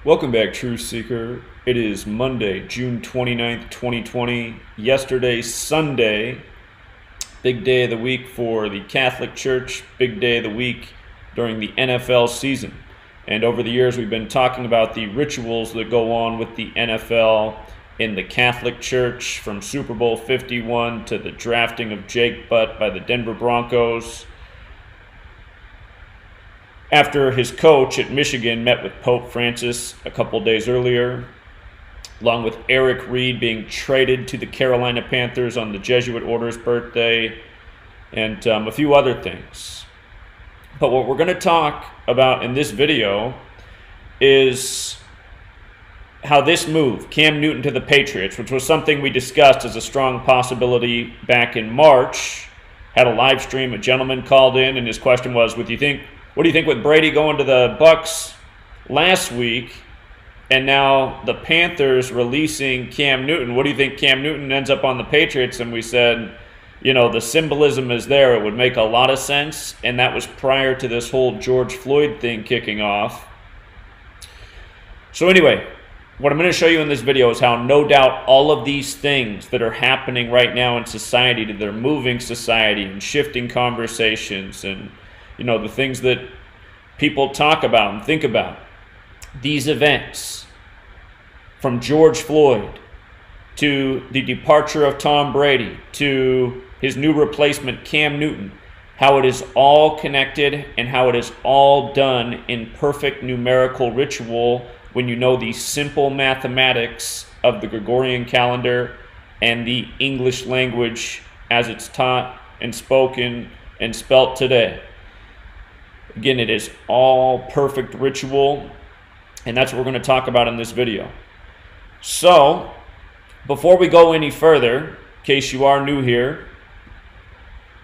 Welcome back, Truth Seeker. It is Monday, June 29th, 2020. Yesterday, Sunday, big day of the week for the Catholic Church, big day of the week during the NFL season. And over the years, we've been talking about the rituals that go on with the NFL in the Catholic Church, from Super Bowl 51 to the drafting of Jake Butt by the Denver Broncos, after his coach at Michigan met with Pope Francis a couple days earlier, along with Eric Reed being traded to the Carolina Panthers on the Jesuit Order's birthday, and a few other things. But what we're going to talk about in this video is how this move, Cam Newton to the Patriots, which was something we discussed as a strong possibility back in March, had a live stream. A gentleman called in, and his question was, what do you think with Brady going to the Bucs last week and now the Panthers releasing Cam Newton? What do you think Cam Newton ends up on the Patriots? And we said, the symbolism is there. It would make a lot of sense. And that was prior to this whole George Floyd thing kicking off. So anyway, what I'm going to show you in this video is how no doubt all of these things that are happening right now in society, that are moving society and shifting conversations and the things that people talk about and think about, these events, from George Floyd to the departure of Tom Brady to his new replacement, Cam Newton, how it is all connected and how it is all done in perfect numerical ritual when you know the simple mathematics of the Gregorian calendar and the English language as it's taught and spoken and spelt today. Again, it is all perfect ritual, and that's what we're going to talk about in this video. So, before we go any further, in case you are new here,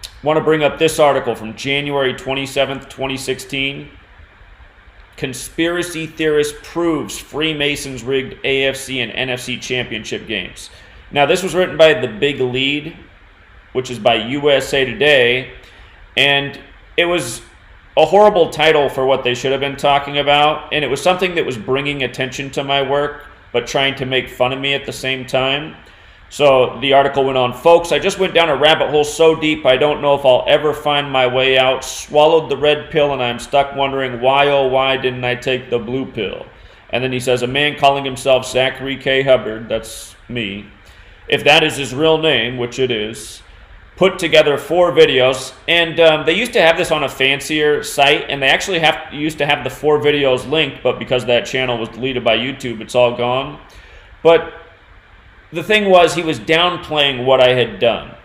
I want to bring up this article from January 27th, 2016. Conspiracy theorist proves Freemasons rigged AFC and NFC championship games. Now, this was written by The Big Lead, which is by USA Today, and it was a horrible title for what they should have been talking about, and it was something that was bringing attention to my work, but trying to make fun of me at the same time. So the article went on, folks, I just went down a rabbit hole so deep I don't know if I'll ever find my way out. Swallowed the red pill and I'm stuck wondering why, oh why didn't I take the blue pill? And then he says, a man calling himself Zachary K. Hubbard, that's me, if that is his real name, which it is, put together 4 videos, and they used to have this on a fancier site, and they actually used to have the 4 videos linked, but because that channel was deleted by YouTube, it's all gone. But the thing was, he was downplaying what I had done,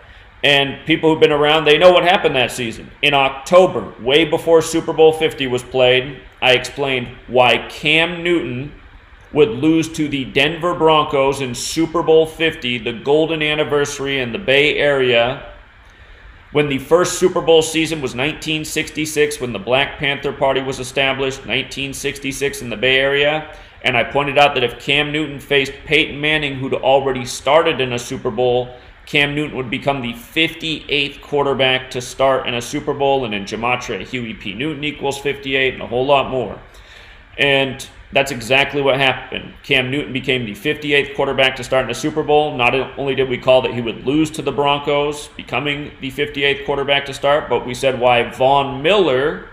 and people who've been around, they know what happened that season. In October, way before Super Bowl 50 was played, I explained why Cam Newton would lose to the Denver Broncos in Super Bowl 50, the golden anniversary in the Bay Area, when the first Super Bowl season was 1966, when the Black Panther Party was established, 1966 in the Bay Area. And I pointed out that if Cam Newton faced Peyton Manning, who'd already started in a Super Bowl, Cam Newton would become the 58th quarterback to start in a Super Bowl, and in Gematria, Huey P. Newton equals 58, and a whole lot more. And that's exactly what happened. Cam Newton became the 58th quarterback to start in a Super Bowl. Not only did we call that he would lose to the Broncos, becoming the 58th quarterback to start, but we said why Von Miller,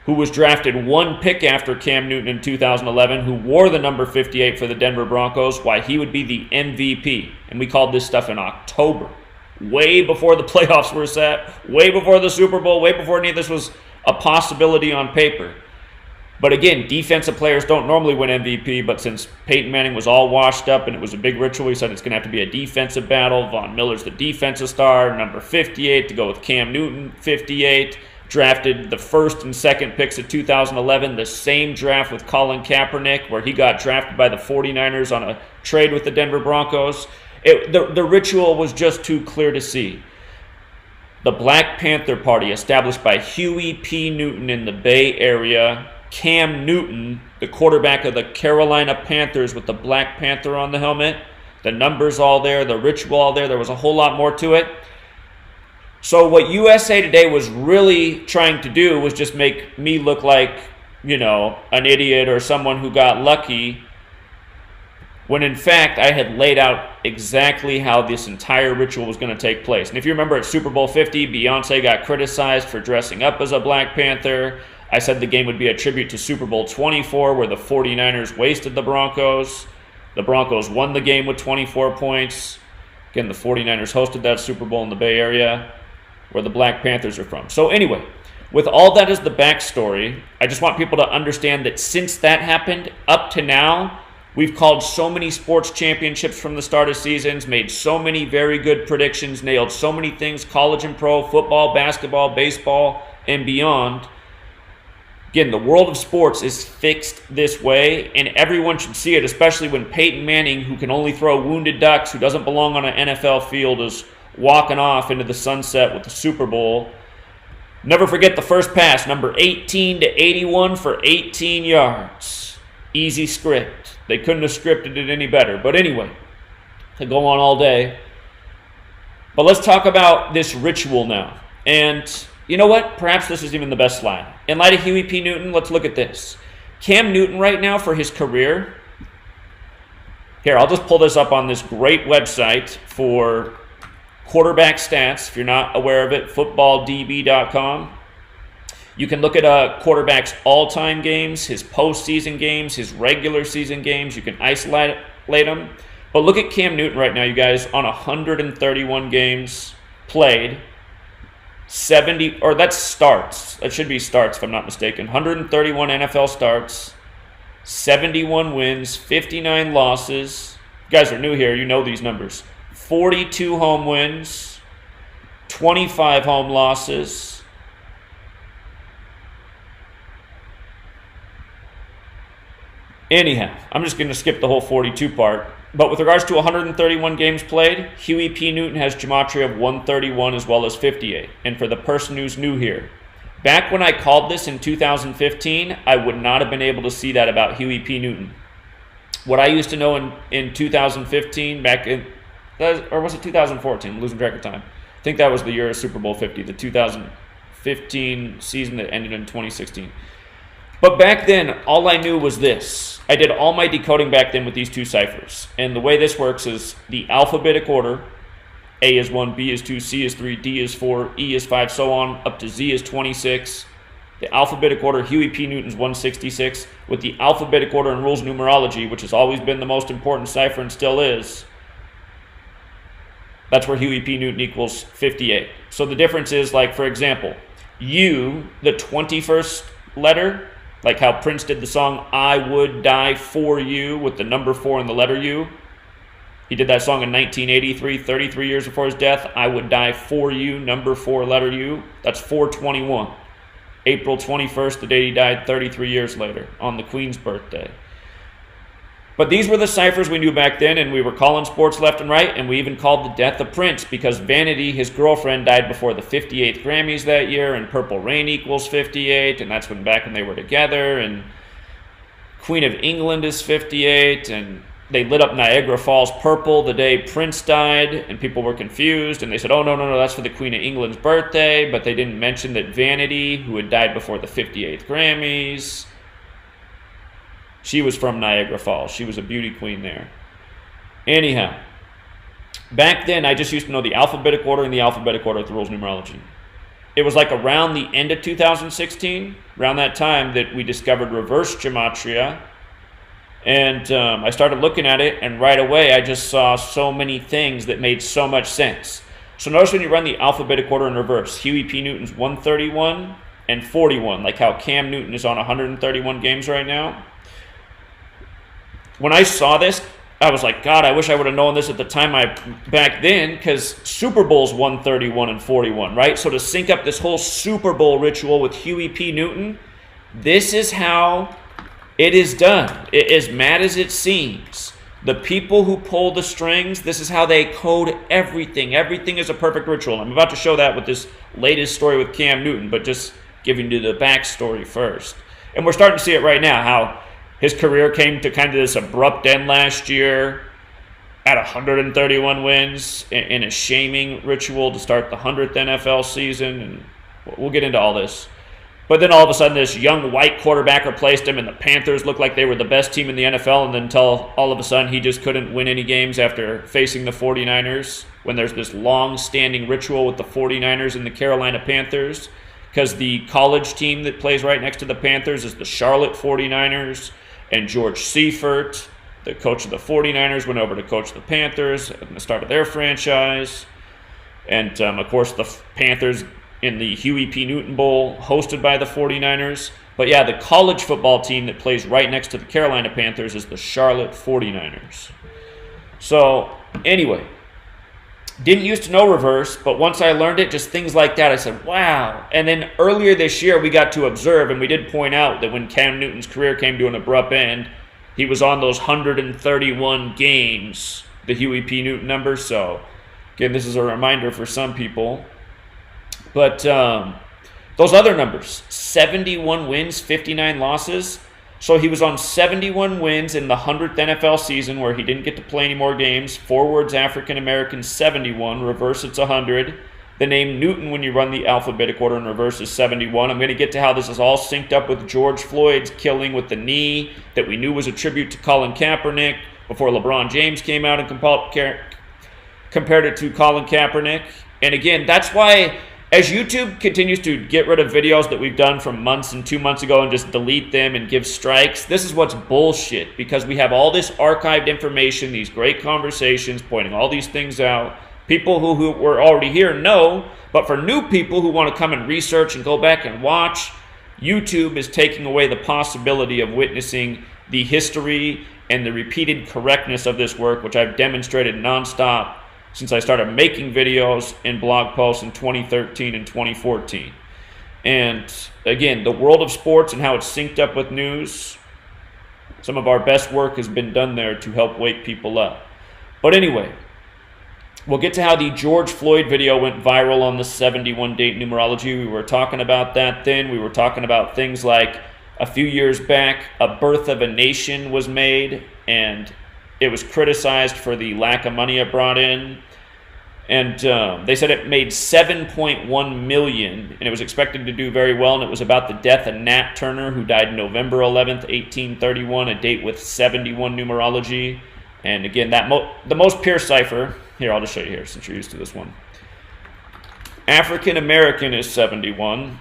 who was drafted 1 pick after Cam Newton in 2011, who wore the number 58 for the Denver Broncos, why he would be the MVP. And we called this stuff in October, way before the playoffs were set, way before the Super Bowl, way before any of this was a possibility on paper. But again, defensive players don't normally win MVP, but since Peyton Manning was all washed up and it was a big ritual, he said it's going to have to be a defensive battle. Von Miller's the defensive star, number 58, to go with Cam Newton, 58. Drafted the first and second picks of 2011, the same draft with Colin Kaepernick, where he got drafted by the 49ers on a trade with the Denver Broncos. The ritual was just too clear to see. The Black Panther Party, established by Huey P. Newton in the Bay Area, Cam Newton, the quarterback of the Carolina Panthers with the Black Panther on the helmet, the numbers all there, the ritual all there was a whole lot more to it. So what USA Today was really trying to do was just make me look like an idiot or someone who got lucky, when in fact I had laid out exactly how this entire ritual was going to take place. And if you remember at Super Bowl 50, Beyonce got criticized for dressing up as a Black Panther. I said the game would be a tribute to Super Bowl 24, where the 49ers wasted the Broncos. The Broncos won the game with 24 points. Again, the 49ers hosted that Super Bowl in the Bay Area, where the Black Panthers are from. So anyway, with all that as the backstory, I just want people to understand that since that happened, up to now, we've called so many sports championships from the start of seasons, made so many very good predictions, nailed so many things, college and pro, football, basketball, baseball, and beyond. Again, the world of sports is fixed this way, and everyone should see it, especially when Peyton Manning, who can only throw wounded ducks, who doesn't belong on an NFL field, is walking off into the sunset with the Super Bowl. Never forget the first pass, number 18 to 81 for 18 yards. Easy script. They couldn't have scripted it any better. But anyway, I go on all day. But let's talk about this ritual now. And you know what? Perhaps this is even the best slide. In light of Huey P. Newton, let's look at this. Cam Newton right now for his career. Here, I'll just pull this up on this great website for quarterback stats. If you're not aware of it, footballdb.com. You can look at a quarterback's all-time games, his postseason games, his regular season games. You can isolate them. But look at Cam Newton right now, you guys, on 131 games played. 70, or that's starts. That should be starts if I'm not mistaken. 131 NFL starts, 71 wins, 59 losses. You guys are new here, you know these numbers. 42 home wins, 25 home losses. Anyhow, I'm just going to skip the whole 42 part. But with regards to 131 games played, Huey P. Newton has Gematria of 131 as well as 58. And for the person who's new here, back when I called this in 2015, I would not have been able to see that about Huey P. Newton. What I used to know in 2015, back in, or was it 2014? I'm losing track of time. I think that was the year of Super Bowl 50, the 2015 season that ended in 2016. But back then, all I knew was this. I did all my decoding back then with these two ciphers. And the way this works is the alphabetic order. A is 1, B is 2, C is 3, D is 4, E is 5, so on, up to Z is 26. The alphabetic order, Huey P. Newton's 166. With the alphabetic order and rules numerology, which has always been the most important cipher and still is, that's where Huey P. Newton equals 58. So the difference is, like, for example, U, the 21st letter, like how Prince did the song, I Would Die For You, with the number 4 and the letter U. He did that song in 1983, 33 years before his death. I Would Die For You, number 4, letter U. That's 421. April 21st, the day he died, 33 years later, on the Queen's birthday. But these were the ciphers we knew back then, and we were calling sports left and right, and we even called the death of Prince, because Vanity, his girlfriend, died before the 58th Grammys that year, and Purple Rain equals 58, and that's back when they were together, and Queen of England is 58, and they lit up Niagara Falls purple the day Prince died, and people were confused, and they said, oh, no, that's for the Queen of England's birthday, but they didn't mention that Vanity, who had died before the 58th Grammys, she was from Niagara Falls. She was a beauty queen there. Anyhow, back then, I just used to know the alphabetic order and the alphabetic order with the rules numerology. It was like around the end of 2016, around that time, that we discovered reverse gematria. And I started looking at it, and right away, I just saw so many things that made so much sense. So notice when you run the alphabetic order in reverse, Huey P. Newton's 131 and 41, like how Cam Newton is on 131 games right now. When I saw this, I was like, God, I wish I would have known this at the time back then, because Super Bowl's 131 and 41, right? So to sync up this whole Super Bowl ritual with Huey P. Newton, this is how it is done. As mad as it seems, the people who pull the strings, this is how they code everything. Everything is a perfect ritual. I'm about to show that with this latest story with Cam Newton, but just giving you the backstory first. And we're starting to see it right now, how his career came to kind of this abrupt end last year at 131 wins in a shaming ritual to start the 100th NFL season. And we'll get into all this. But then all of a sudden, this young white quarterback replaced him, and the Panthers looked like they were the best team in the NFL. And then until all of a sudden, he just couldn't win any games after facing the 49ers, when there's this long-standing ritual with the 49ers and the Carolina Panthers, because the college team that plays right next to the Panthers is the Charlotte 49ers, and George Seifert, the coach of the 49ers, went over to coach the Panthers at the start of their franchise. And, of course, the Panthers in the Huey P. Newton Bowl, hosted by the 49ers. But yeah, the college football team that plays right next to the Carolina Panthers is the Charlotte 49ers. So, anyway, didn't used to know reverse, but once I learned it, just things like that, I said, wow. And then earlier this year, we got to observe, and we did point out that when Cam Newton's career came to an abrupt end, he was on those 131 games, the Huey P. Newton number. So, again, this is a reminder for some people. But those other numbers, 71 wins, 59 losses. So he was on 71 wins in the 100th NFL season, where he didn't get to play any more games. Forwards, African-American, 71. Reverse, it's 100. The name Newton, when you run the alphabetic order in reverse, is 71. I'm going to get to how this is all synced up with George Floyd's killing with the knee that we knew was a tribute to Colin Kaepernick before LeBron James came out and compared it to Colin Kaepernick. And again, that's why, as YouTube continues to get rid of videos that we've done from months and 2 months ago and just delete them and give strikes, this is what's bullshit, because we have all this archived information, these great conversations, pointing all these things out. People who were already here know, but for new people who want to come and research and go back and watch, YouTube is taking away the possibility of witnessing the history and the repeated correctness of this work, which I've demonstrated nonstop since I started making videos and blog posts in 2013 and 2014. And again, the world of sports and how it's synced up with news, some of our best work has been done there to help wake people up. But anyway, we'll get to how the George Floyd video went viral on the 71 date numerology. We were talking about that then. We were talking about things like a few years back, A Birth of a Nation was made, and it was criticized for the lack of money it brought in. And they said it made $7.1 million, and it was expected to do very well, and it was about the death of Nat Turner, who died November 11th, 1831, a date with 71 numerology. And again, the most pure cipher, here, I'll just show you here since you're used to this one. African American is 71.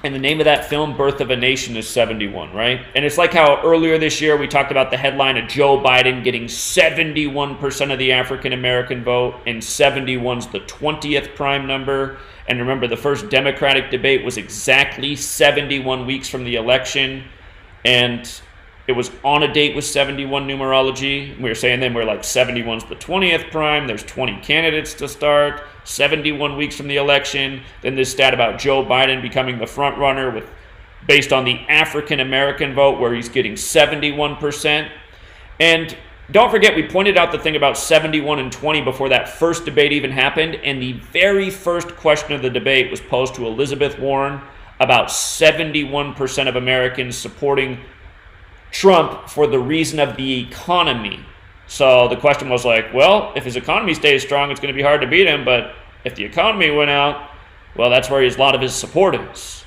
And the name of that film, Birth of a Nation, is 71, right? And it's like how earlier this year we talked about the headline of Joe Biden getting 71% of the African-American vote, and 71's the 20th prime number. And remember, the first Democratic debate was exactly 71 weeks from the election, and it was on a date with 71 numerology. We were saying then we're like 71's the 20th prime. There's 20 candidates to start. 71 weeks from the election. Then this stat about Joe Biden becoming the front runner based on the African American vote, where he's getting 71%. And don't forget, we pointed out the thing about 71 and 20 before that first debate even happened. And the very first question of the debate was posed to Elizabeth Warren about 71% of Americans supporting Trump for the reason of the economy. So the question was like, well, if his economy stays strong, it's going to be hard to beat him. But if the economy went out, well, that's where a lot of his support is.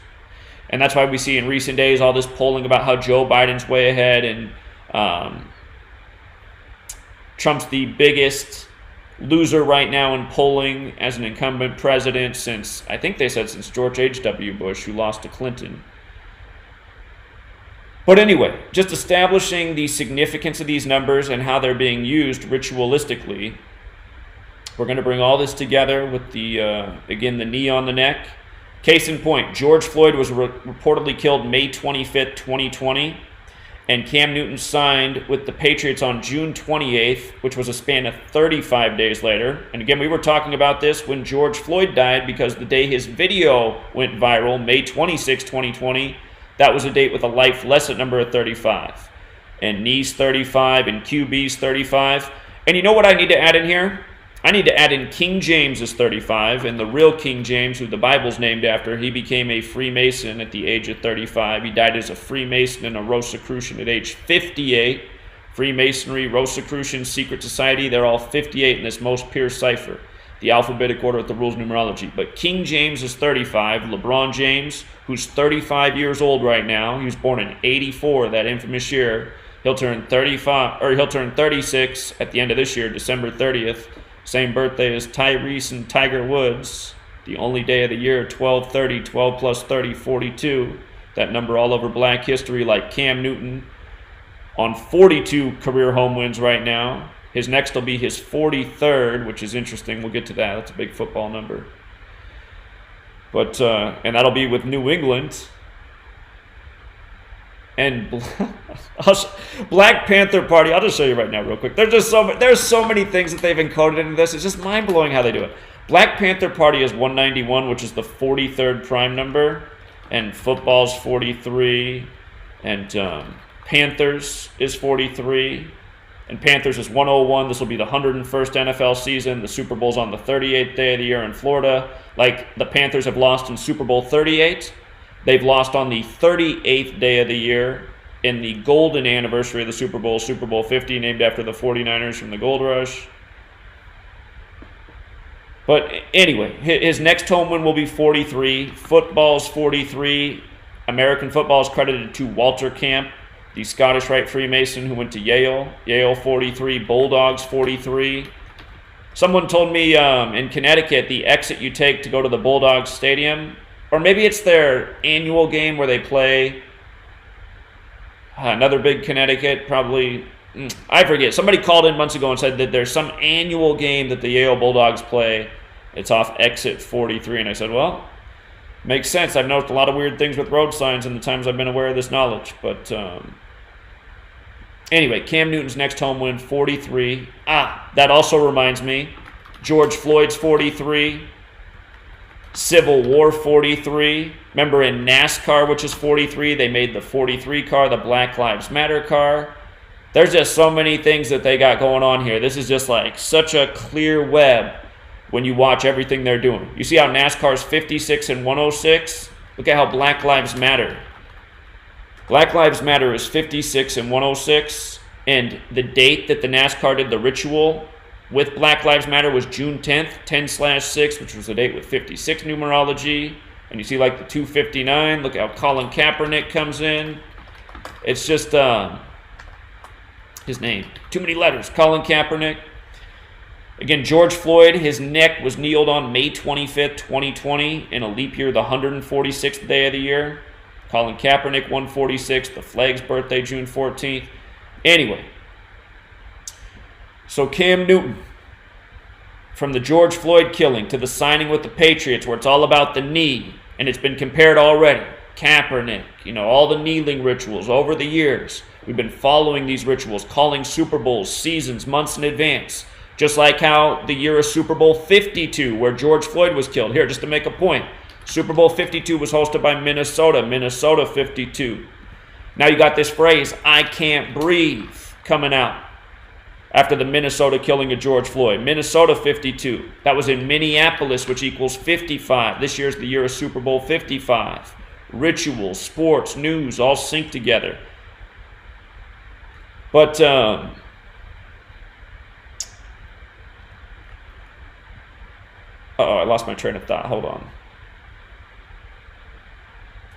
And that's why we see in recent days all this polling about how Joe Biden's way ahead, and Trump's the biggest loser right now in polling as an incumbent president since, I think they said since George H.W. Bush, who lost to Clinton. But anyway, just establishing the significance of these numbers and how they're being used ritualistically, we're going to bring all this together with the, again, the knee on the neck. Case in point, George Floyd was reportedly killed May 25th, 2020, and Cam Newton signed with the Patriots on June 28th, which was a span of 35 days later. And again, we were talking about this when George Floyd died, because the day his video went viral, May 26, 2020, that was a date with a life lesson number of 35. And knees 35, and QB's 35. And you know what I need to add in here? I need to add in King James is 35, and the real King James, who the Bible's named after, he became a Freemason at the age of 35. He died as a Freemason and a Rosicrucian at age 58. Freemasonry, Rosicrucian, secret society, they're all 58 in this most pure cipher. the alphabetic order with the rules numerology. But King James is 35. LeBron James, who's 35 years old right now, he was born in 84, that infamous year. He'll turn 36 at the end of this year, December 30th. Same birthday as Tyrese and Tiger Woods. The only day of the year, 12/30, 12 plus 30, 42. That number all over black history, like Cam Newton on 42 career home wins right now. His next will be his 43rd, which is interesting. We'll get to that. That's a big football number. But and that'll be with New England. And Black Panther Party, I'll just show you right now real quick. There's so many things that they've encoded into this. It's just mind-blowing how they do it. Black Panther Party is 191, which is the 43rd prime number. And football's 43. And Panthers is 43. And Panthers is 101. This will be the 101st NFL season. The Super Bowl's on the 38th day of the year in Florida. Like the Panthers have lost in Super Bowl 38. They've lost on the 38th day of the year in the golden anniversary of the Super Bowl, Super Bowl 50, named after the 49ers from the Gold Rush. But anyway, his next home win will be 43. Football's 43. American football is credited to Walter Camp, the Scottish Rite Freemason who went to Yale. Yale 43. Bulldogs 43. Someone told me in Connecticut, the exit you take to go to the Bulldogs Stadium, or maybe it's their annual game where they play another big Connecticut, probably, I forget. Somebody called in months ago and said that there's some annual game that the Yale Bulldogs play. It's off exit 43. And I said, well, makes sense. I've noticed a lot of weird things with road signs in the times I've been aware of this knowledge. But anyway, Cam Newton's next home win, 43. That also reminds me, George Floyd's 43. Civil War 43. Remember in NASCAR, which is 43, they made the 43 car, the Black Lives Matter car. There's just so many things that they got going on here. This is just like such a clear web when you watch everything they're doing. You see how NASCAR's 56 and 106? Look at how Black Lives Matter. Black Lives Matter is 56 and 106, and the date that the NASCAR did the ritual with Black Lives Matter was June 10th, 10/6, which was the date with 56 numerology. And you see like the 259. Look how Colin Kaepernick comes in. It's just his name. Too many letters. Colin Kaepernick. Again, George Floyd, his neck was kneeled on May 25th, 2020, in a leap year, the 146th day of the year. Colin Kaepernick, 146. The flag's birthday, June 14th. Anyway. So Cam Newton, from the George Floyd killing to the signing with the Patriots, where it's all about the knee, and it's been compared already. Kaepernick, all the kneeling rituals over the years. We've been following these rituals, calling Super Bowls seasons, months in advance. Just like how the year of Super Bowl 52, where George Floyd was killed. Here, just to make a point, Super Bowl 52 was hosted by Minnesota, Minnesota 52. Now you got this phrase, I can't breathe, coming out after the Minnesota killing of George Floyd. Minnesota 52. That was in Minneapolis, which equals 55. This year's the year of Super Bowl 55. Rituals, sports, news, all sync together. But I lost my train of thought. Hold on.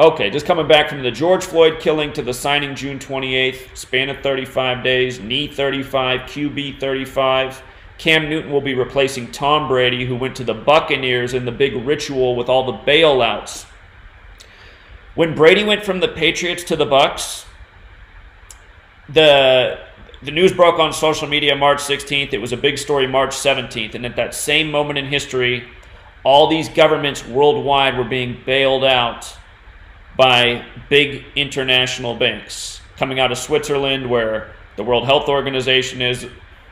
Okay, just coming back from the George Floyd killing to the signing June 28th, span of 35 days, knee 35, QB 35. Cam Newton will be replacing Tom Brady, who went to the Buccaneers in the big ritual with all the bailouts. When Brady went from the Patriots to the Bucs, the news broke on social media March 16th. It was a big story March 17th. And at that same moment in history, all these governments worldwide were being bailed out by big international banks. Coming out of Switzerland, where the World Health Organization is,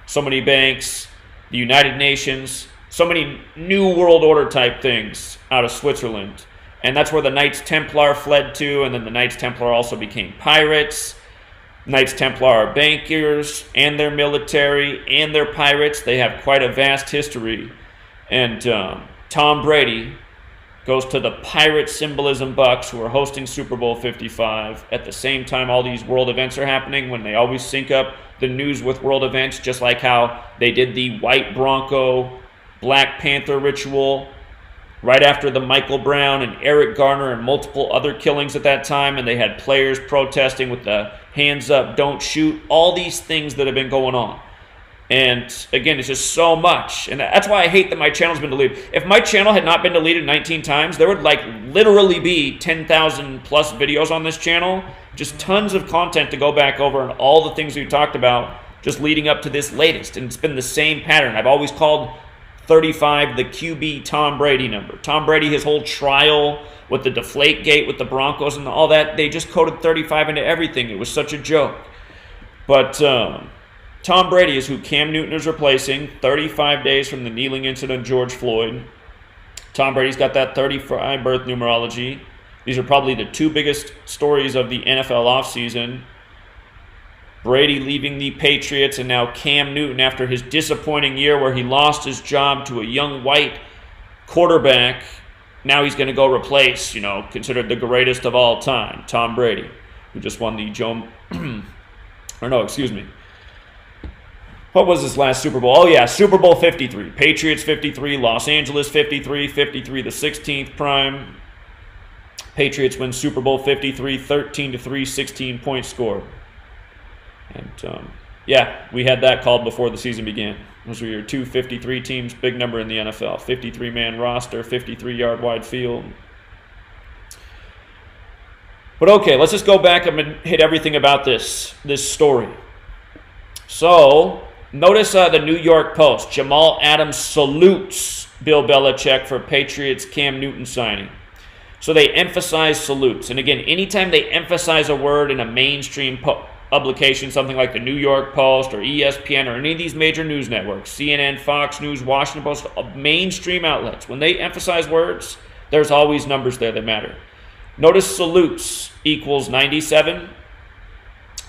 so many banks, the United Nations, so many New World Order type things out of Switzerland. And that's where the Knights Templar fled to, and then the Knights Templar also became pirates. Knights Templar are bankers, and they're military, and they're pirates. They have quite a vast history. And Tom Brady goes to the pirate symbolism Bucks, who are hosting Super Bowl 55. At the same time, all these world events are happening, when they always sync up the news with world events, just like how they did the white Bronco Black Panther ritual right after the Michael Brown and Eric Garner and multiple other killings at that time, and they had players protesting with the hands up, don't shoot, all these things that have been going on. And again, it's just so much. And that's why I hate that my channel's been deleted. If my channel had not been deleted 19 times, there would like literally be 10,000 plus videos on this channel. Just tons of content to go back over and all the things we talked about just leading up to this latest. And it's been the same pattern. I've always called 35 the QB Tom Brady number. Tom Brady, his whole trial with the deflate gate with the Broncos and all that, they just coded 35 into everything. It was such a joke. But Tom Brady is who Cam Newton is replacing, 35 days from the kneeling incident, George Floyd. Tom Brady's got that 35 birth numerology. These are probably the two biggest stories of the NFL offseason. Brady leaving the Patriots, and now Cam Newton after his disappointing year where he lost his job to a young white quarterback. Now he's going to go replace, considered the greatest of all time, Tom Brady, who just won the What was his last Super Bowl? Oh, yeah, Super Bowl 53. Patriots 53, Los Angeles 53, 53 the 16th prime. Patriots win Super Bowl 53, 13-3, 16 points scored. And, yeah, we had that called before the season began. Those were your two 53 teams, big number in the NFL. 53-man roster, 53-yard wide field. But, okay, let's just go back and hit everything about this story. So, notice the New York Post. Jamal Adams salutes Bill Belichick for Patriots Cam Newton signing. So they emphasize salutes. And again, anytime they emphasize a word in a mainstream publication, something like the New York Post or ESPN or any of these major news networks, CNN, Fox News, Washington Post, mainstream outlets, when they emphasize words, there's always numbers there that matter. Notice salutes equals 97,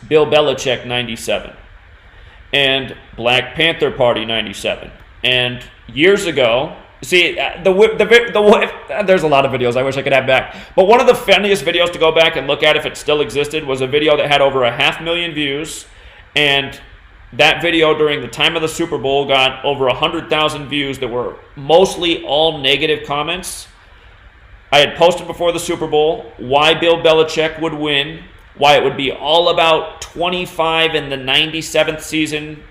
Bill Belichick 97. And Black Panther Party 97. And years ago, see, there's a lot of videos I wish I could have back. But one of the funniest videos to go back and look at if it still existed was a video that had over 500,000 views. And that video during the time of the Super Bowl got over 100,000 views that were mostly all negative comments. I had posted before the Super Bowl why Bill Belichick would win, why it would be all about 25 in the 97th season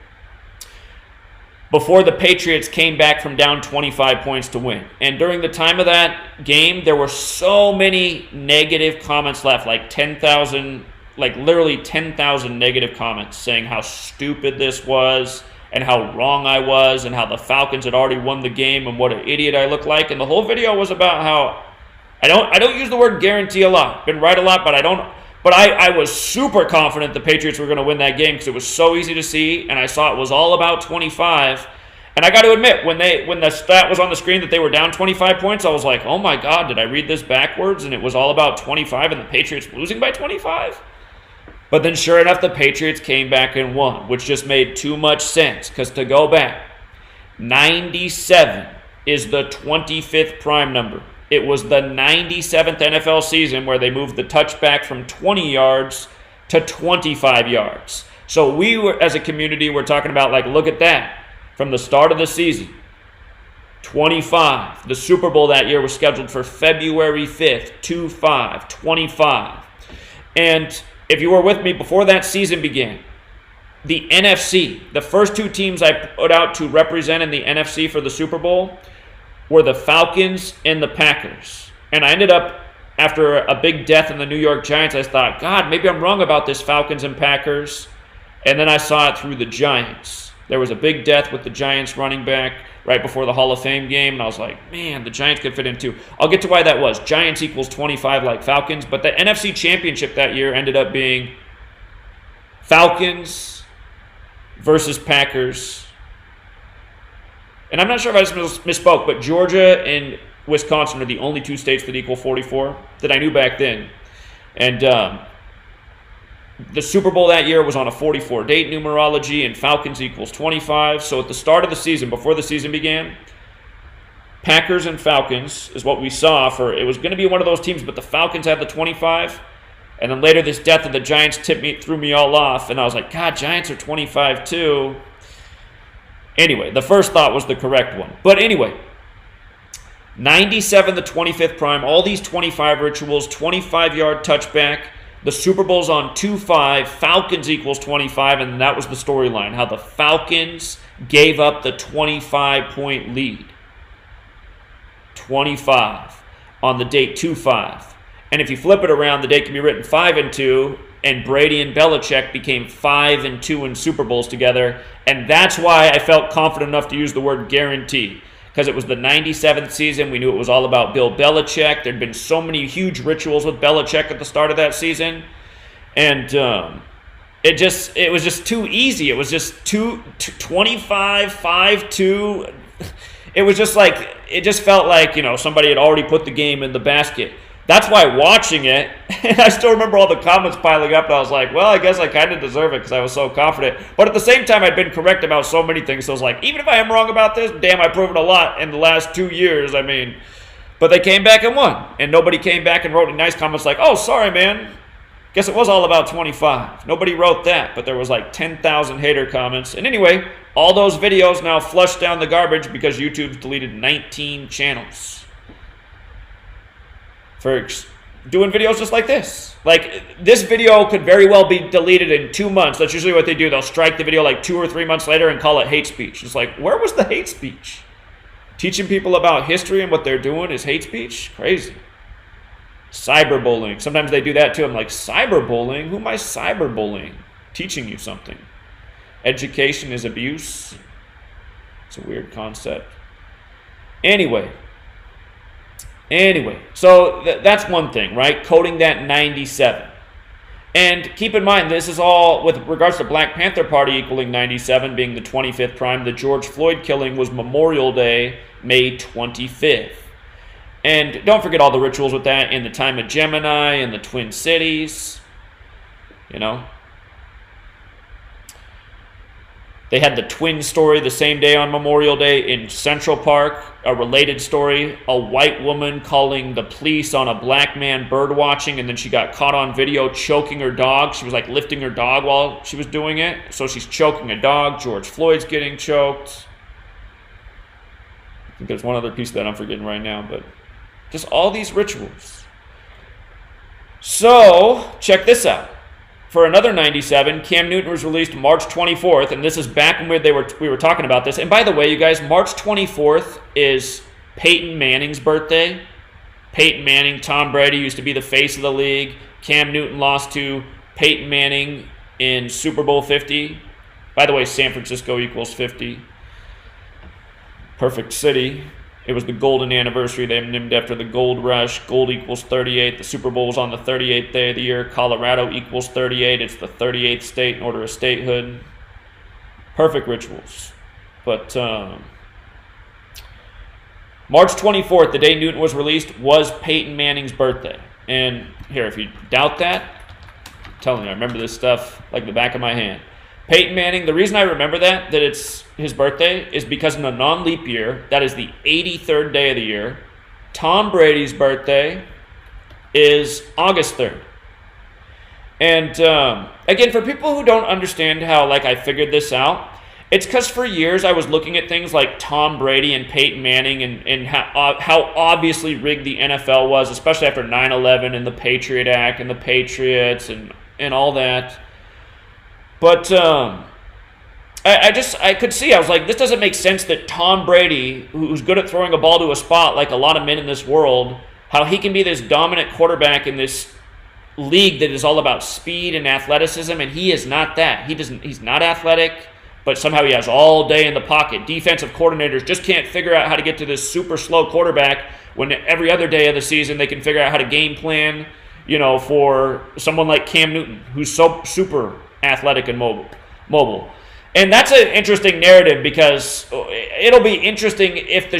before the Patriots came back from down 25 points to win. And during the time of that game, there were so many negative comments left, like 10,000, like literally 10,000 negative comments saying how stupid this was and how wrong I was and how the Falcons had already won the game and what an idiot I looked like. And the whole video was about how I don't use the word guarantee a lot. Been right a lot, but I was super confident the Patriots were going to win that game because it was so easy to see, and I saw it was all about 25. And I got to admit, when the stat was on the screen that they were down 25 points, I was like, oh my God, did I read this backwards? And it was all about 25 and the Patriots losing by 25? But then sure enough, the Patriots came back and won, which just made too much sense. Because to go back, 97 is the 25th prime number. It was the 97th NFL season where they moved the touchback from 20 yards to 25 yards. So we were, as a community, we're talking about, like, look at that. From the start of the season, 25. The Super Bowl that year was scheduled for February 5th, 25, 25. And if you were with me before that season began, the NFC, the first two teams I put out to represent in the NFC for the Super Bowl were the Falcons and the Packers. And I ended up, after a big death in the New York Giants, I thought, God, maybe I'm wrong about this Falcons and Packers. And then I saw it through the Giants. There was a big death with the Giants running back right before the Hall of Fame game, and I was like, man, the Giants could fit in too. I'll get to why that was. Giants equals 25 like Falcons, but the NFC Championship that year ended up being Falcons versus Packers. And I'm not sure if I just misspoke, but Georgia and Wisconsin are the only two states that equal 44 that I knew back then. And the Super Bowl that year was on a 44 date numerology, and Falcons equals 25. So at the start of the season, before the season began, Packers and Falcons is what we saw for, it was going to be one of those teams, but the Falcons had the 25. And then later this death of the Giants threw me all off, and I was like, God, Giants are 25 too. Anyway, the first thought was the correct one. But anyway, 97, the 25th prime, all these 25 rituals, 25-yard touchback. The Super Bowl's on 2-5, Falcons equals 25, and that was the storyline, how the Falcons gave up the 25-point lead. 25 on the date 2-5. And if you flip it around, the date can be written 5-2, and Brady and Belichick became 5-2 in Super Bowls together. And that's why I felt confident enough to use the word guarantee, because it was the 97th season. We knew it was all about Bill Belichick. There'd been so many huge rituals with Belichick at the start of that season. And it was just too easy. It was just 25, 5-2. It was just like, it just felt like, somebody had already put the game in the basket. That's why watching it, and I still remember all the comments piling up, and I was like, well, I guess I kind of deserve it because I was so confident. But at the same time, I'd been correct about so many things, so I was like, even if I am wrong about this, damn, I've proven a lot in the last 2 years. I mean, but they came back and won, and nobody came back and wrote any nice comments like, oh, sorry, man, guess it was all about 25. Nobody wrote that, but there was like 10,000 hater comments. And anyway, all those videos now flushed down the garbage because YouTube's deleted 19 channels for doing videos just like this. Like, this video could very well be deleted in 2 months. That's usually what they do. They'll strike the video like 2 or 3 months later and call it hate speech. It's like, where was the hate speech? Teaching people about history and what they're doing is hate speech? Crazy. Cyberbullying. Sometimes they do that too. I'm like, cyberbullying? Who am I cyberbullying? Teaching you something. Education is abuse. It's a weird concept. Anyway, so that's one thing, right? Coding that 97. And keep in mind, this is all with regards to Black Panther Party equaling 97, being the 25th prime. The George Floyd killing was Memorial Day, May 25th. And don't forget all the rituals with that in the time of Gemini and the Twin Cities. They had the twin story the same day on Memorial Day in Central Park, a related story, a white woman calling the police on a black man bird watching, and then she got caught on video choking her dog. She was like lifting her dog while she was doing it. So she's choking a dog. George Floyd's getting choked. I think there's one other piece that I'm forgetting right now, but just all these rituals. So check this out. For another 97, Cam Newton was released March 24th, and this is back when we were talking about this. And by the way, you guys, March 24th is Peyton Manning's birthday. Peyton Manning, Tom Brady used to be the face of the league. Cam Newton lost to Peyton Manning in Super Bowl 50. By the way, San Francisco equals 50. Perfect city. It was the golden anniversary. They named after the gold rush. Gold equals 38. The Super Bowl was on the 38th day of the year. Colorado equals 38. It's the 38th state in order of statehood. Perfect rituals. But March 24th, the day Newton was released, was Peyton Manning's birthday. And here, if you doubt that, I'm telling you, I remember this stuff like the back of my hand. Peyton Manning, the reason I remember that it's his birthday, is because in a non-leap year, that is the 83rd day of the year. Tom Brady's birthday is August 3rd. And again, for people who don't understand how I figured this out, it's because for years I was looking at things like Tom Brady and Peyton Manning and how obviously rigged the NFL was, especially after 9/11 and the Patriot Act and the Patriots and all that. But I could see, I was like, this doesn't make sense that Tom Brady, who's good at throwing a ball to a spot like a lot of men in this world, how he can be this dominant quarterback in this league that is all about speed and athleticism, and he is not that. He's not athletic, but somehow he has all day in the pocket. Defensive coordinators just can't figure out how to get to this super slow quarterback when every other day of the season they can figure out how to game plan, for someone like Cam Newton, who's so super athletic and mobile. And that's an interesting narrative because it'll be interesting if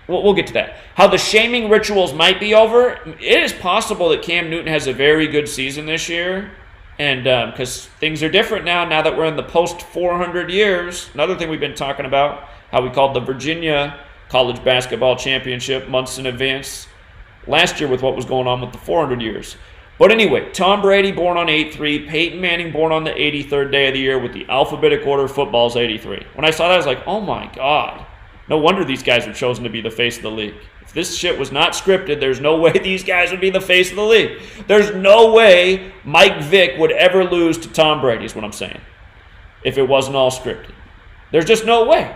we'll get to that. How the shaming rituals might be over. It is possible that Cam Newton has a very good season this year. And because things are different now that we're in the post-400 years. Another thing we've been talking about, how we called the Virginia College Basketball Championship months in advance last year with what was going on with the 400 years. But anyway, Tom Brady born on 8/3, Peyton Manning born on the 83rd day of the year with the alphabetic order of football's 83. When I saw that, I was like, oh my God. No wonder these guys were chosen to be the face of the league. If this shit was not scripted, there's no way these guys would be the face of the league. There's no way Mike Vick would ever lose to Tom Brady, is what I'm saying, if it wasn't all scripted. There's just no way.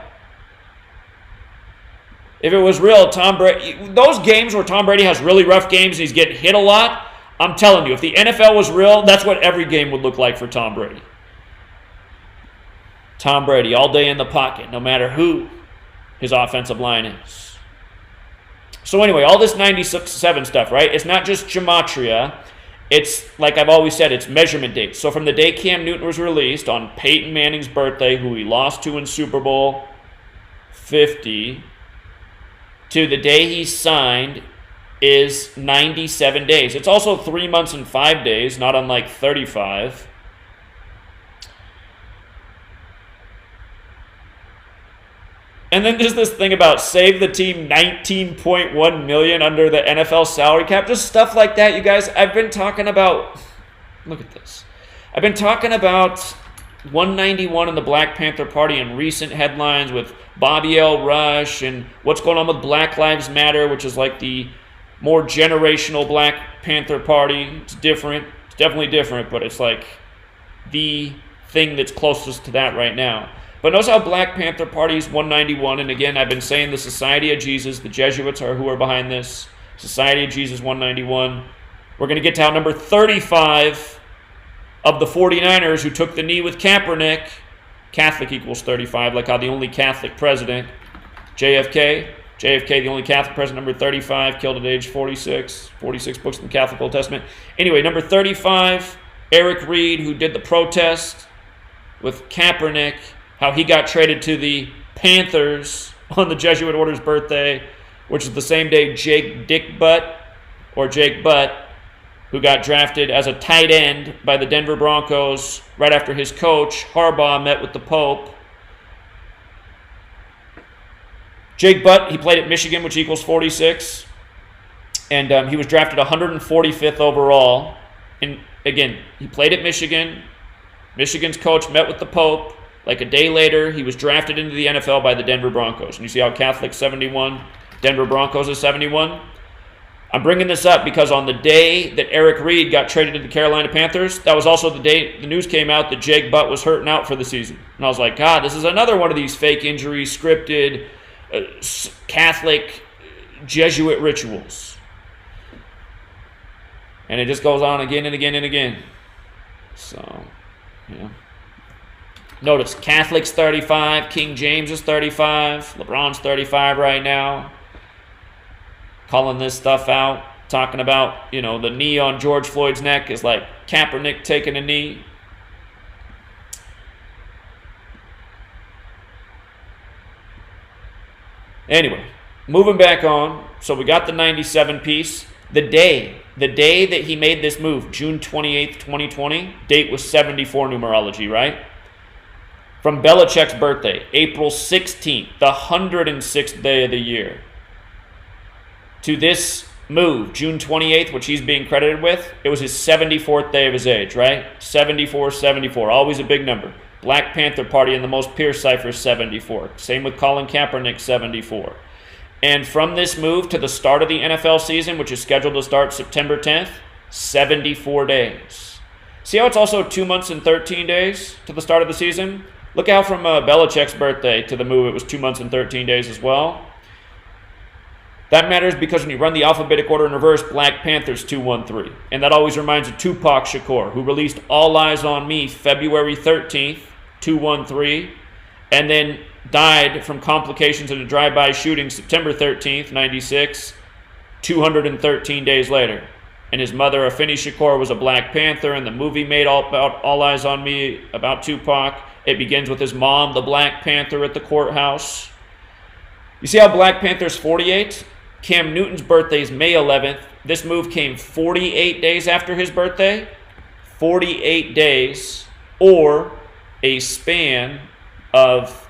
If it was real, Tom Brady, those games where Tom Brady has really rough games and he's getting hit a lot, I'm telling you, if the NFL was real, that's what every game would look like for Tom Brady. Tom Brady all day in the pocket, no matter who his offensive line is. So anyway, all this 97 stuff, right? It's not just gematria. It's, like I've always said, it's measurement dates. So from the day Cam Newton was released on Peyton Manning's birthday, who he lost to in Super Bowl 50, to the day he signed is 97 days. It's also 3 months and 5 days, not unlike 35. And then there's this thing about save the team $19.1 million under the NFL salary cap. Just stuff like that, you guys. I've been talking about, look at this. I've been talking about 191 in the Black Panther Party in recent headlines with Bobby L. Rush and what's going on with Black Lives Matter, which is like the more generational Black Panther Party. It's different. It's definitely different, but it's like the thing that's closest to that right now. But notice how Black Panther Party is 191, and again, I've been saying the Society of Jesus, the Jesuits are who are behind this. Society of Jesus 191. We're going to get to how number 35 of the 49ers who took the knee with Kaepernick, Catholic equals 35, like how the only Catholic president, JFK, the only Catholic president, number 35, killed at age 46, 46 books in the Catholic Old Testament. Anyway, number 35, Eric Reed, who did the protest with Kaepernick, how he got traded to the Panthers on the Jesuit order's birthday, which is the same day Jake Butt, who got drafted as a tight end by the Denver Broncos right after his coach, Harbaugh, met with the Pope. Jake Butt, he played at Michigan, which equals 46, and he was drafted 145th overall. And again, he played at Michigan. Michigan's coach met with the Pope. Like a day later, he was drafted into the NFL by the Denver Broncos. And you see how Catholic 71, Denver Broncos is 71? I'm bringing this up because on the day that Eric Reed got traded to the Carolina Panthers, that was also the day the news came out that Jake Butt was hurting out for the season. And I was like, God, this is another one of these fake injuries, scripted Catholic Jesuit rituals. And it just goes on again and again and again. So, yeah. Notice Catholic's 35, King James is 35, LeBron's 35 right now. Calling this stuff out, talking about, you know, the knee on George Floyd's neck is like Kaepernick taking a knee. Anyway, moving back on. So we got the 97 piece. The day that he made this move, June 28th, 2020, date was 74 numerology, right? From Belichick's birthday, April 16th, the 106th day of the year, to this move, June 28th, which he's being credited with, it was his 74th day of his age, right? 74, 74, always a big number. Black Panther Party in the most Pierce cipher, 74. Same with Colin Kaepernick, 74. And from this move to the start of the NFL season, which is scheduled to start September 10th, 74 days. See how it's also 2 months and 13 days to the start of the season? Look how from Belichick's birthday to the move, it was 2 months and 13 days as well. That matters because when you run the alphabetic order in reverse, Black Panther's 213. And that always reminds of Tupac Shakur, who released All Eyes on Me February 13th, 213, and then died from complications in a drive-by shooting September 13th, 96, 213 days later. And his mother, Afeni Shakur, was a Black Panther, and the movie made about All Eyes on Me about Tupac. It begins with his mom, the Black Panther, at the courthouse. You see how Black Panther's 48? Cam Newton's birthday is May 11th. This move came 48 days after his birthday. 48 days, or a span of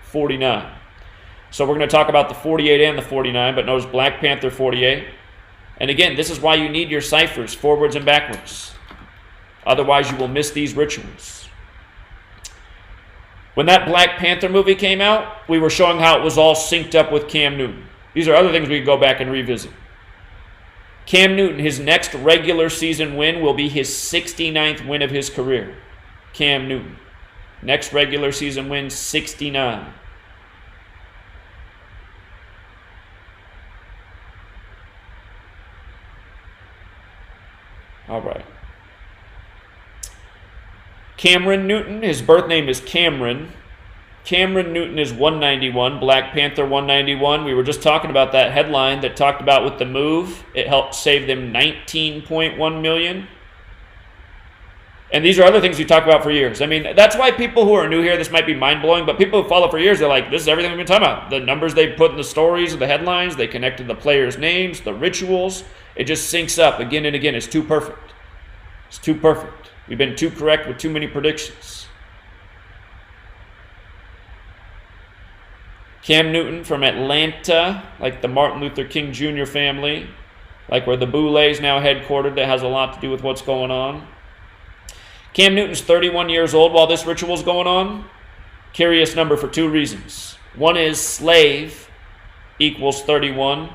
49. So we're going to talk about the 48 and the 49, but notice Black Panther 48. And again, this is why you need your ciphers, forwards and backwards. Otherwise, you will miss these rituals. When that Black Panther movie came out, we were showing how it was all synced up with Cam Newton. These are other things we could go back and revisit. Cam Newton, his next regular season win will be his 69th win of his career. Cam Newton. Next regular season win, 69. All right. Cameron Newton, his birth name is Cameron. Cameron Newton is 191, Black Panther 191. We were just talking about that headline that talked about with the move. It helped save them $19.1 million. And these are other things we talk about for years. I mean, that's why people who are new here, this might be mind-blowing, but people who follow for years, they're like, this is everything we've been talking about. The numbers they put in the stories, the headlines, they connected the players' names, the rituals. It just syncs up again and again. It's too perfect. It's too perfect. We've been too correct with too many predictions. Cam Newton from Atlanta, like the Martin Luther King Jr. family, like where the Boulet's now headquartered, that has a lot to do with what's going on. Cam Newton's 31 years old while this ritual's going on. Curious number for two reasons. One is slave equals 31.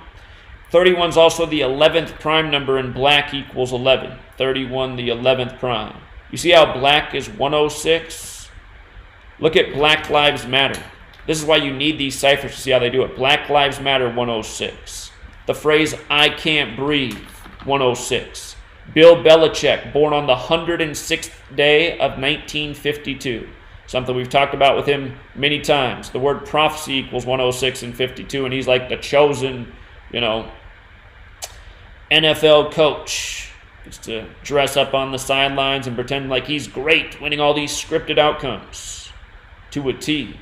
31 is also the 11th prime number, and black equals 11. 31, the 11th prime. You see how black is 106? Look at Black Lives Matter. This is why you need these ciphers to see how they do it. Black Lives Matter 106. The phrase I can't breathe 106. Bill Belichick, born on the 106th day of 1952. Something we've talked about with him many times. The word prophecy equals 106 and 52, and he's like the chosen, NFL coach. Gets to dress up on the sidelines and pretend like he's great, winning all these scripted outcomes to a T.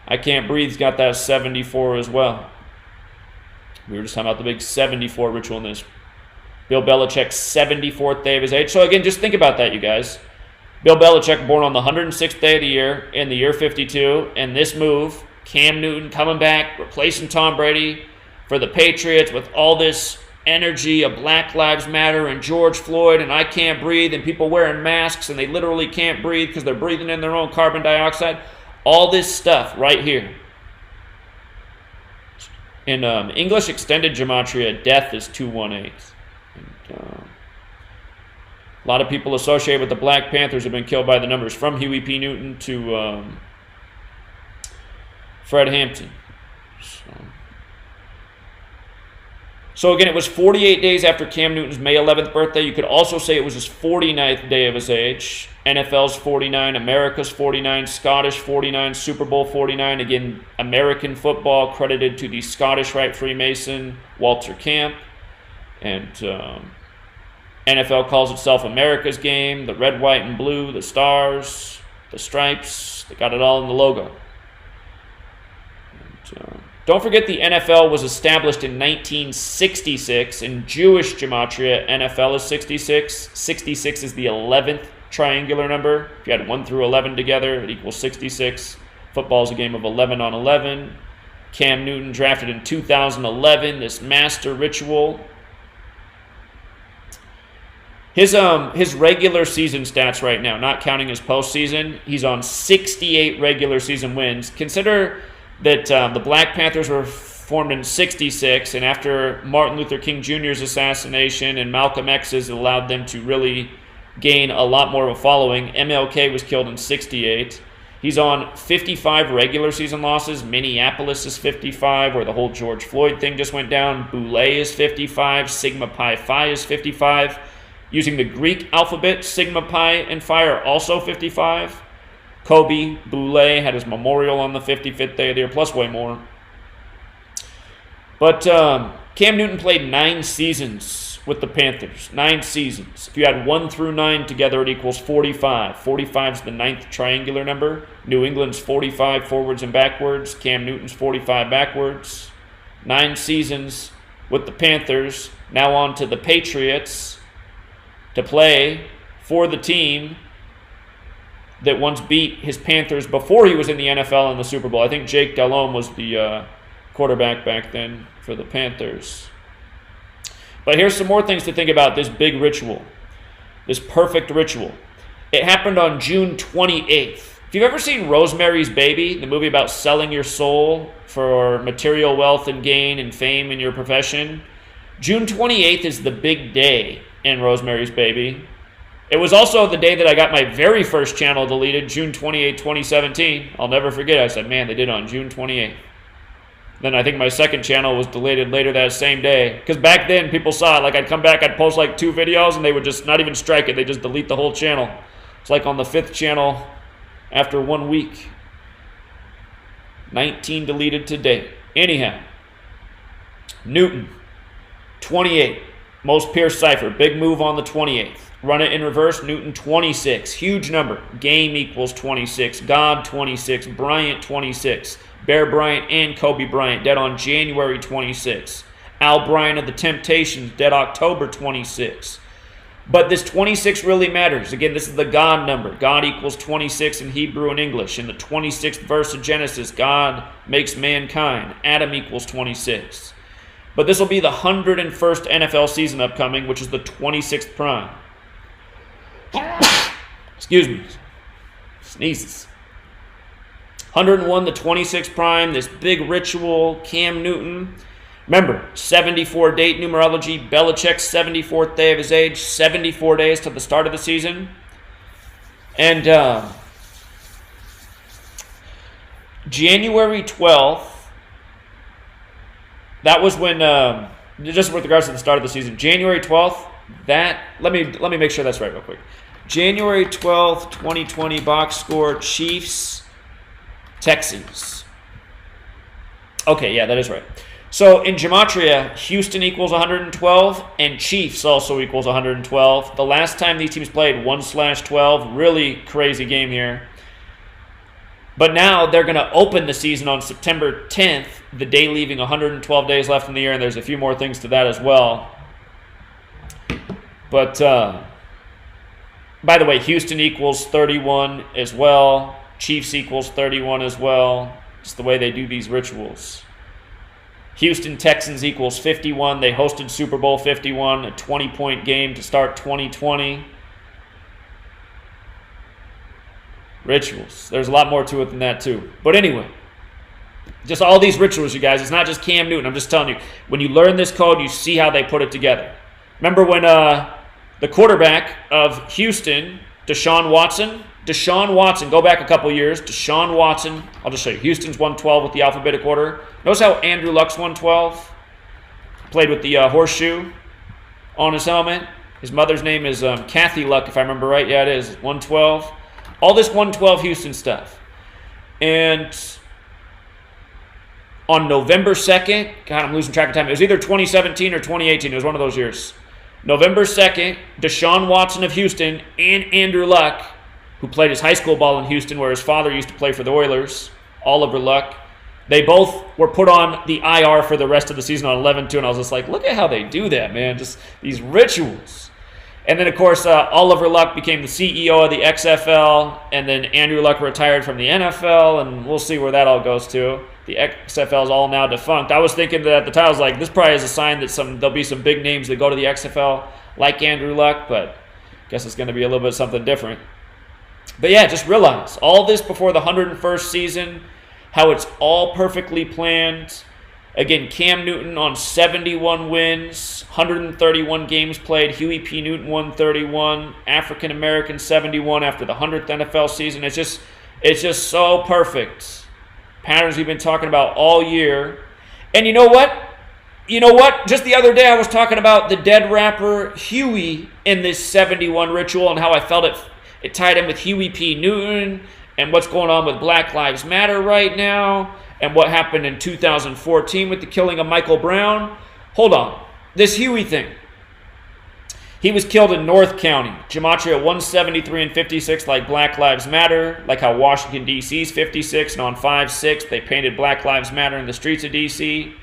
I Can't Breathe's got that 74 as well. We were just talking about the big 74 ritual in this. Bill Belichick's 74th day of his age. So again, just think about that, you guys. Bill Belichick born on the 106th day of the year in the year 52. And this move, Cam Newton coming back, replacing Tom Brady for the Patriots with all this energy of Black Lives Matter and George Floyd and I Can't Breathe and people wearing masks and they literally can't breathe because they're breathing in their own carbon dioxide. All this stuff right here. In English Extended Gematria, death is 218. And, a lot of people associated with the Black Panthers have been killed by the numbers, from Huey P. Newton to Fred Hampton. So again, it was 48 days after Cam Newton's May 11th birthday. You could also say it was his 49th day of his age. NFL's 49, America's 49, Scottish 49, Super Bowl 49. Again, American football credited to the Scottish Rite Freemason, Walter Camp. And NFL calls itself America's game, the red, white, and blue, the stars, the stripes. They got it all in the logo. And, don't forget the NFL was established in 1966. In Jewish Gematria, NFL is 66. 66 is the 11th triangular number. If you had 1 through 11 together, it equals 66. Football is a game of 11 on 11. Cam Newton drafted in 2011, this master ritual. His regular season stats right now, not counting his postseason, he's on 68 regular season wins. Consider that the Black Panthers were formed in 66, and after Martin Luther King Jr.'s assassination and Malcolm X's allowed them to really gain a lot more of a following. MLK was killed in 68. He's on 55 regular season losses. Minneapolis is 55, where the whole George Floyd thing just went down. Boulet is 55. Sigma Pi Phi is 55. Using the Greek alphabet, Sigma Pi and Phi are also 55. Kobe Boulet had his memorial on the 55th day of the year, plus way more. But Cam Newton played 9 seasons with the Panthers. 9 seasons. If you add 1 through 9 together, it equals 45. 45 is the 9th triangular number. New England's 45 forwards and backwards. Cam Newton's 45 backwards. 9 seasons with the Panthers. Now on to the Patriots to play for the team that once beat his Panthers before he was in the NFL and the Super Bowl. I think Jake Delhomme was the quarterback back then for the Panthers. But here's some more things to think about this big ritual, this perfect ritual. It happened on June 28th. If you've ever seen Rosemary's Baby, the movie about selling your soul for material wealth and gain and fame in your profession, June 28th is the big day in Rosemary's Baby. It was also the day that I got my very first channel deleted, June 28, 2017. I'll never forget. I said, man, they did it on June 28th. Then I think my second channel was deleted later that same day. Because back then, people saw it. Like, I'd come back, I'd post like 2 videos, and they would just not even strike it. They just delete the whole channel. It's like on the 5th channel after 1 week. 19 deleted to date. Anyhow, Newton, 28. Most pierced cipher. Big move on the 28th. Run it in reverse. Newton, 26. Huge number. Game equals 26. God, 26. Bryant, 26. Bear Bryant and Kobe Bryant, dead on January 26. Al Bryant of the Temptations, dead October 26. But this 26 really matters. Again, this is the God number. God equals 26 in Hebrew and English. In the 26th verse of Genesis, God makes mankind. Adam equals 26. But this will be the 101st NFL season upcoming, which is the 26th prime. Excuse me. Sneezes. 101, the 26th prime, this big ritual, Cam Newton. Remember, 74 date numerology, Belichick's 74th day of his age, 74 days to the start of the season. And January 12th, that was when, just with regards to the start of the season, January 12th, let me make sure that's right real quick. January 12th, 2020, box score, Chiefs, Texans. Okay, yeah, that is right. So in Gematria, Houston equals 112 and Chiefs also equals 112. The last time these teams played, 1/12, really crazy game here. But now they're going to open the season on September 10th, the day leaving 112 days left in the year, and there's a few more things to that as well. But by the way, Houston equals 31 as well. Chiefs equals 31 as well. Just the way they do these rituals. Houston Texans equals 51. They hosted Super Bowl 51, a 20-point game to start 2020. Rituals. There's a lot more to it than that too. But anyway, just all these rituals, you guys. It's not just Cam Newton. I'm just telling you. When you learn this code, you see how they put it together. Remember when the quarterback of Houston, Deshaun Watson, go back a couple years. Deshaun Watson, I'll just show you. Houston's 112 with the alphabetic order. Notice how Andrew Luck's 112? Played with the horseshoe on his helmet. His mother's name is Kathy Luck, if I remember right. Yeah, it is. 112. All this 112 Houston stuff. And on November 2nd, God, I'm losing track of time. It was either 2017 or 2018. It was one of those years. November 2nd, Deshaun Watson of Houston and Andrew Luck, who played his high school ball in Houston, where his father used to play for the Oilers, Oliver Luck. They both were put on the IR for the rest of the season on 11-2, and I was just like, look at how they do that, man. Just these rituals. And then, of course, Oliver Luck became the CEO of the XFL, and then Andrew Luck retired from the NFL, and we'll see where that all goes to. The XFL is all now defunct. I was thinking that at the time, I was like, this probably is a sign that there'll be some big names that go to the XFL, like Andrew Luck, but I guess it's going to be a little bit something different. But yeah, just realize all this before the 101st season, how it's all perfectly planned. Again, Cam Newton on 71 wins, 131 games played. Huey P. Newton 131, African American 71 after the 100th NFL season. It's just so perfect. Patterns we've been talking about all year. And you know what? Just the other day I was talking about the dead rapper Huey in this 71 ritual and how I felt it tied in with Huey P. Newton and what's going on with Black Lives Matter right now and what happened in 2014 with the killing of Michael Brown. Hold on. This Huey thing. He was killed in North County. Gematria 173 and 56 like Black Lives Matter, like how Washington, D.C. is 56, and on 5/6 they painted Black Lives Matter in the streets of D.C.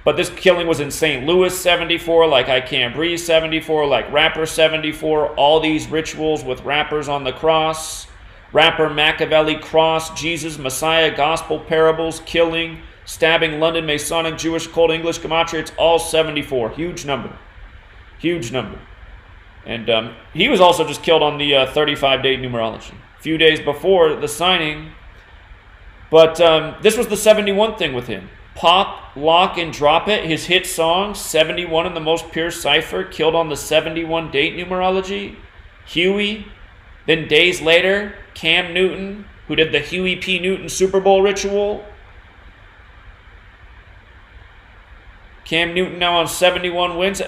But this killing was in St. Louis 74, like I Can't Breathe 74, like Rapper 74, all these rituals with rappers on the cross. Rapper Machiavelli cross, Jesus, Messiah, gospel parables, killing, stabbing, London, Masonic, Jewish, Cold English, Gematria, it's all 74. Huge number. Huge number. And he was also just killed on the 35-day numerology. A few days before the signing. But this was the 71 thing with him. Pop, Lock, and Drop It, his hit song, 71 in the most pure cipher, killed on the 71 date numerology. Huey. Then days later, Cam Newton, who did the Huey P. Newton Super Bowl ritual. Cam Newton now on 71 wins.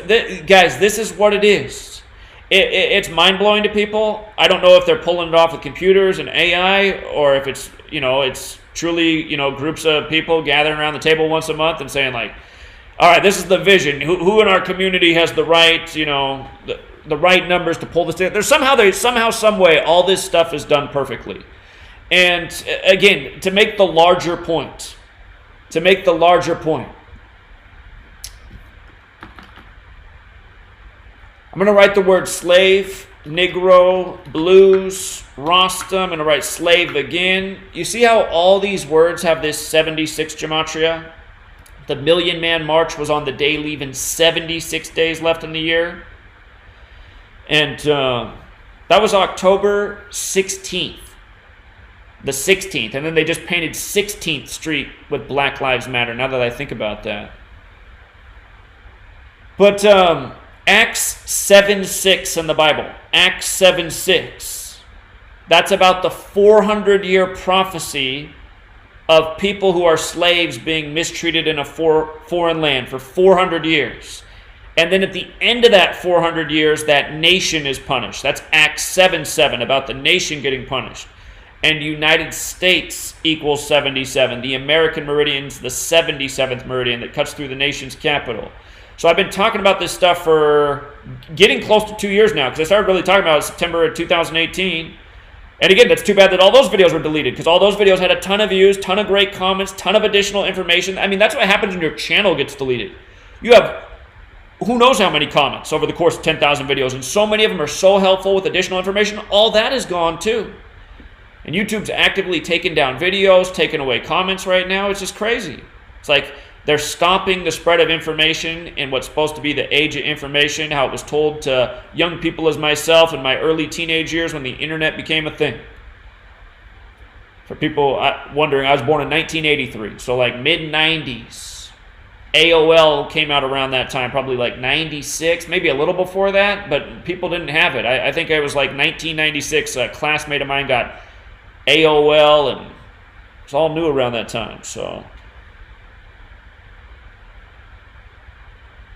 Guys, this is what it is. It's mind-blowing to people. I don't know if they're pulling it off with computers and AI, or if it's, it's truly, groups of people gathering around the table once a month and saying, like, all right, this is the vision. Who in our community has the right, the right numbers to pull this together? There's somehow, some way, all this stuff is done perfectly. And again, to make the larger point, I'm going to write the word slave, Negro, blues, Rasta. I'm going to write slave again. You see how all these words have this 76 gematria? The Million Man March was on the day leaving 76 days left in the year. And that was October 16th. The 16th. And then they just painted 16th Street with Black Lives Matter, now that I think about that. But Acts 7:6 in the Bible. Acts 7:6. That's about the 400-year prophecy of people who are slaves being mistreated in a foreign land for 400 years. And then at the end of that 400 years, that nation is punished. That's Acts 7:7, about the nation getting punished. And United States equals 77. The American meridian's the 77th meridian that cuts through the nation's capital. So I've been talking about this stuff for getting close to 2 years now, because I started really talking about it in September of 2018. And again, that's too bad that all those videos were deleted, because all those videos had a ton of views, ton of great comments, ton of additional information. I mean, that's what happens when your channel gets deleted. You have who knows how many comments over the course of 10,000 videos, and so many of them are so helpful with additional information. All that is gone too. And YouTube's actively taking down videos, taking away comments right now. It's just crazy. It's like they're stopping the spread of information in what's supposed to be the age of information, how it was told to young people as myself in my early teenage years when the internet became a thing. For people wondering, I was born in 1983, so like mid-90s. AOL came out around that time, probably like 96, maybe a little before that, but people didn't have it. I think it was like 1996, a classmate of mine got AOL, and it's all new around that time, so...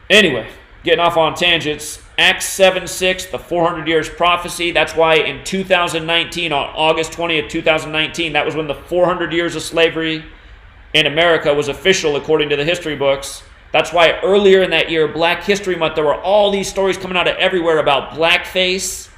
Anyway, getting off on tangents, Acts 7:6, the 400 years prophecy. That's why in 2019, on August 20th, 2019, that was when the 400 years of slavery in America was official according to the history books. That's why earlier in that year, Black History Month, there were all these stories coming out of everywhere about blackface,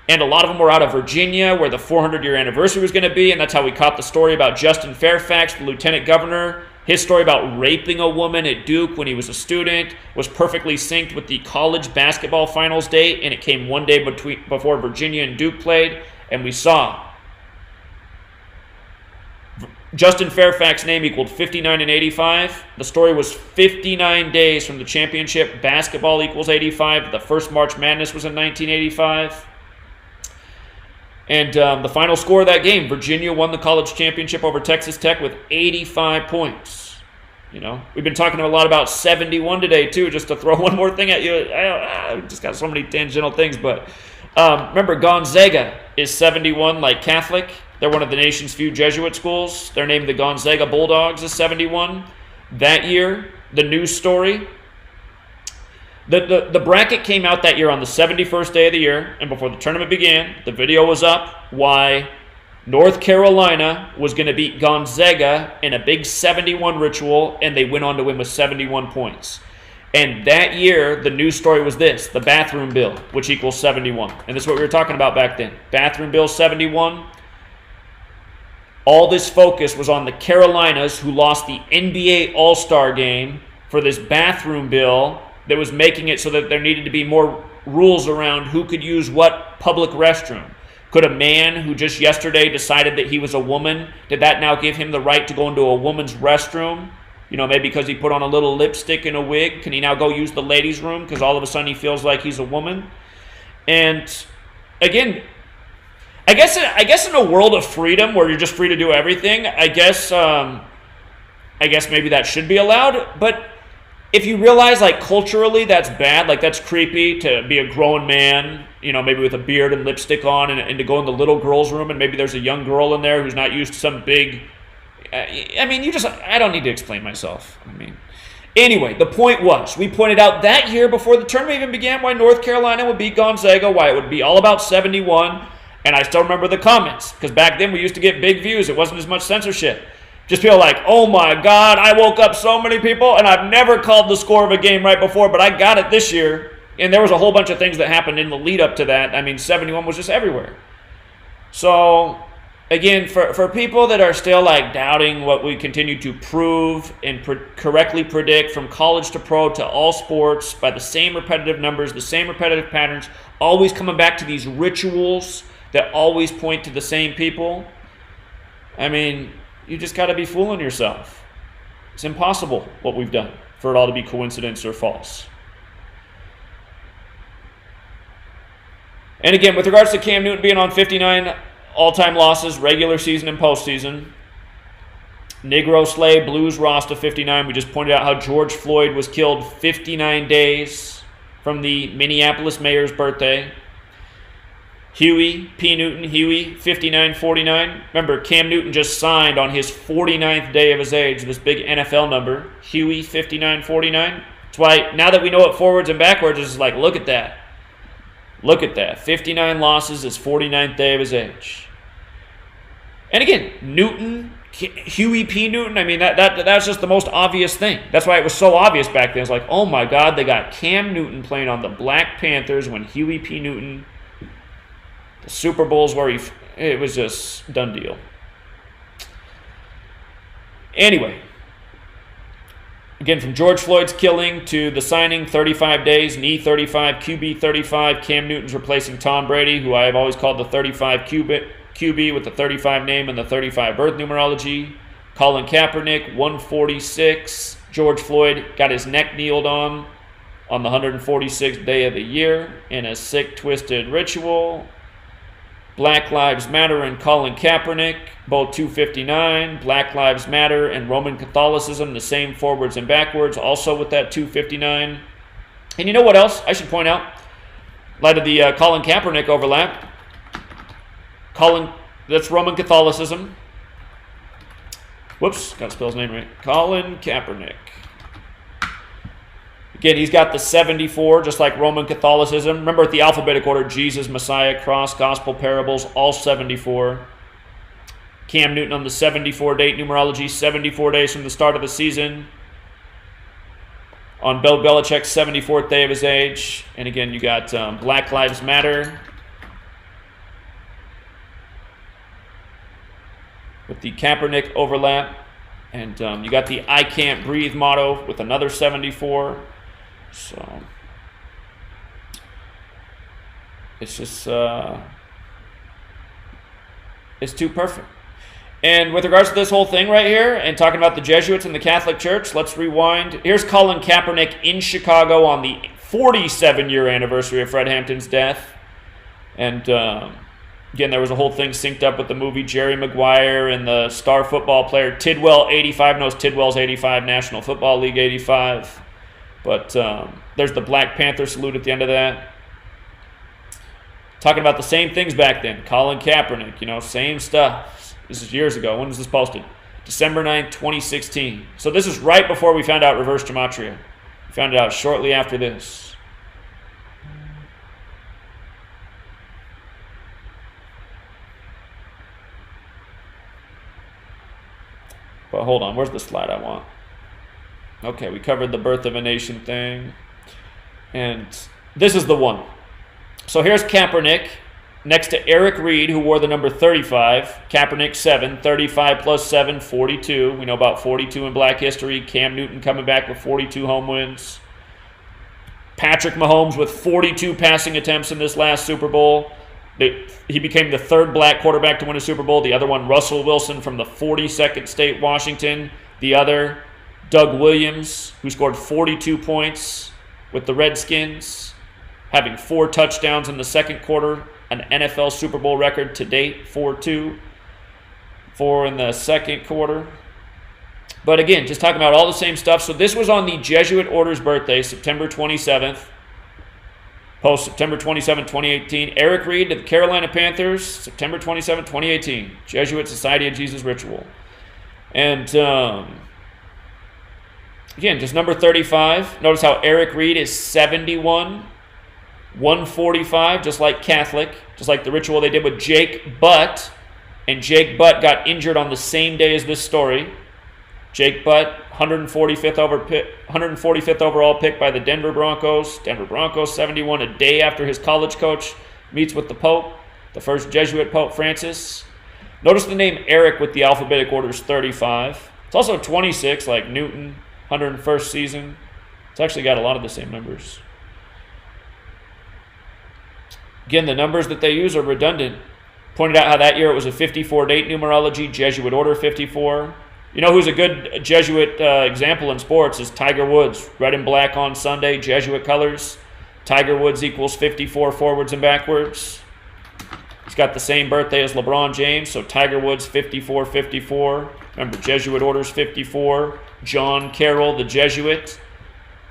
and a lot of them were out of Virginia, where the 400-year anniversary was going to be, and that's how we caught the story about Justin Fairfax, the lieutenant governor. His story about raping a woman at Duke when he was a student was perfectly synced with the college basketball finals date, and it came one day before Virginia and Duke played, and we saw Justin Fairfax's name equaled 59 and 85. The story was 59 days from the championship. Basketball equals 85. The first March Madness was in 1985. And the final score of that game, Virginia won the college championship over Texas Tech with 85 points. You know, we've been talking a lot about 71 today, too, just to throw one more thing at you. I just got so many tangential things, but remember, Gonzaga is 71, like Catholic. They're one of the nation's few Jesuit schools. They're named the Gonzaga Bulldogs, is 71. That year, the news story, The bracket came out that year on the 71st day of the year, and before the tournament began, the video was up why North Carolina was going to beat Gonzaga in a big 71 ritual, and they went on to win with 71 points. And that year, the news story was this, the bathroom bill, which equals 71. And this is what we were talking about back then. Bathroom bill 71. All this focus was on the Carolinas, who lost the NBA All-Star game for this bathroom bill that was making it so that there needed to be more rules around who could use what public restroom. Could a man who just yesterday decided that he was a woman, did that now give him the right to go into a woman's restroom You know, maybe because he put on a little lipstick and a wig, can he now go use the ladies' room because all of a sudden he feels like he's a woman? And again, I guess in a world of freedom where you're just free to do everything, I guess maybe that should be allowed. But if you realize, like, culturally that's bad, like that's creepy to be a grown man, you know, maybe with a beard and lipstick on, and to go in the little girl's room, and maybe there's a young girl in there who's not used to some big... I mean, I don't need to explain myself. I mean, anyway, the point was, we pointed out that year before the tournament even began why North Carolina would beat Gonzaga, why it would be all about 71, and I still remember the comments, because back then we used to get big views. It wasn't as much censorship. Just people like, oh my God, I woke up so many people, and I've never called the score of a game right before, but I got it this year. And there was a whole bunch of things that happened in the lead up to that. I mean, 71 was just everywhere. So... again, for people that are still like doubting what we continue to prove and correctly predict from college to pro to all sports by the same repetitive numbers, the same repetitive patterns, always coming back to these rituals that always point to the same people, I mean, you just got to be fooling yourself. It's impossible what we've done for it all to be coincidence or false. And again, with regards to Cam Newton being on 59 all-time losses, regular season and postseason. Negro Slave, Blues Rasta 59. We just pointed out how George Floyd was killed 59 days from the Minneapolis mayor's birthday. Huey P. Newton, Huey, 59-49. Remember, Cam Newton just signed on his 49th day of his age, this big NFL number. Huey, 59-49. That's why now that we know it forwards and backwards, it's like, look at that. Look at that. 59 losses, his 49th day of his age. And again, Newton, Huey P. Newton, I mean, that's just the most obvious thing. That's why it was so obvious back then. It's like, oh my God, they got Cam Newton playing on the Black Panthers when Huey P. Newton, the Super Bowls where it was just done deal. Anyway. Again, from George Floyd's killing to the signing, 35 days, knee 35, QB 35. Cam Newton's replacing Tom Brady, who I have always called the 35 QB with the 35 name and the 35 birth numerology. Colin Kaepernick, 146. George Floyd got his neck kneeled on the 146th day of the year in a sick, twisted ritual. Black Lives Matter and Colin Kaepernick, both 259. Black Lives Matter and Roman Catholicism, the same forwards and backwards, also with that 259. And you know what else I should point out? In light of the Colin Kaepernick overlap. That's Roman Catholicism. Whoops, got to spell his name right. Colin Kaepernick. Again, he's got the 74, just like Roman Catholicism. Remember, at the alphabetic order, Jesus, Messiah, Cross, Gospel, Parables, all 74. Cam Newton on the 74 date numerology, 74 days from the start of the season. On Bill Belichick's 74th day of his age. And again, you got Black Lives Matter with the Kaepernick overlap. And you got the I Can't Breathe motto with another 74. So it's just it's too perfect. And with regards to this whole thing right here and talking about the Jesuits and the Catholic Church, let's rewind. Here's Colin Kaepernick in Chicago on the 47-year anniversary of Fred Hampton's death. And again, there was a whole thing synced up with the movie Jerry Maguire and the star football player Tidwell 85. Knows Tidwell's 85, National Football League 85. But there's the Black Panther salute at the end of that. Talking about the same things back then. Colin Kaepernick, you know, same stuff. This is years ago. When was this posted? December 9th, 2016. So this is right before we found out reverse gematria. We found it out shortly after this. But hold on, where's the slide I want? Okay, we covered the birth of a nation thing. And this is the one. So here's Kaepernick next to Eric Reed, who wore the number 35. Kaepernick 7, 35 plus 7, 42. We know about 42 in Black history. Cam Newton coming back with 42 home wins. Patrick Mahomes with 42 passing attempts in this last Super Bowl. He became the third black quarterback to win a Super Bowl. The other one, Russell Wilson from the 42nd state, Washington. The other, Doug Williams, who scored 42 points with the Redskins, having 4 touchdowns in the second quarter, an NFL Super Bowl record to date, 4-2, 4 in the second quarter. But again, just talking about all the same stuff. So this was on the Jesuit Order's birthday, September 27th. Post September 27, 2018. Eric Reed to the Carolina Panthers, September 27, 2018. Jesuit Society of Jesus ritual. And again, just number 35. Notice how Eric Reed is 71, 145, just like Catholic, just like the ritual they did with Jake Butt. And Jake Butt got injured on the same day as this story. Jake Butt, 145th overall pick by the Denver Broncos. Denver Broncos, 71, a day after his college coach meets with the Pope, the first Jesuit Pope Francis. Notice the name Eric with the alphabetic order is 35. It's also 26, like Newton, 101st season. It's actually got a lot of the same numbers. Again, the numbers that they use are redundant. Pointed out how that year it was a 54 date numerology, Jesuit Order 54. You know who's a good Jesuit example in sports is Tiger Woods. Red and black on Sunday, Jesuit colors. Tiger Woods equals 54 forwards and backwards. He's got the same birthday as LeBron James, so Tiger Woods 54-54. Remember, Jesuit Orders 54. John Carroll, the Jesuit,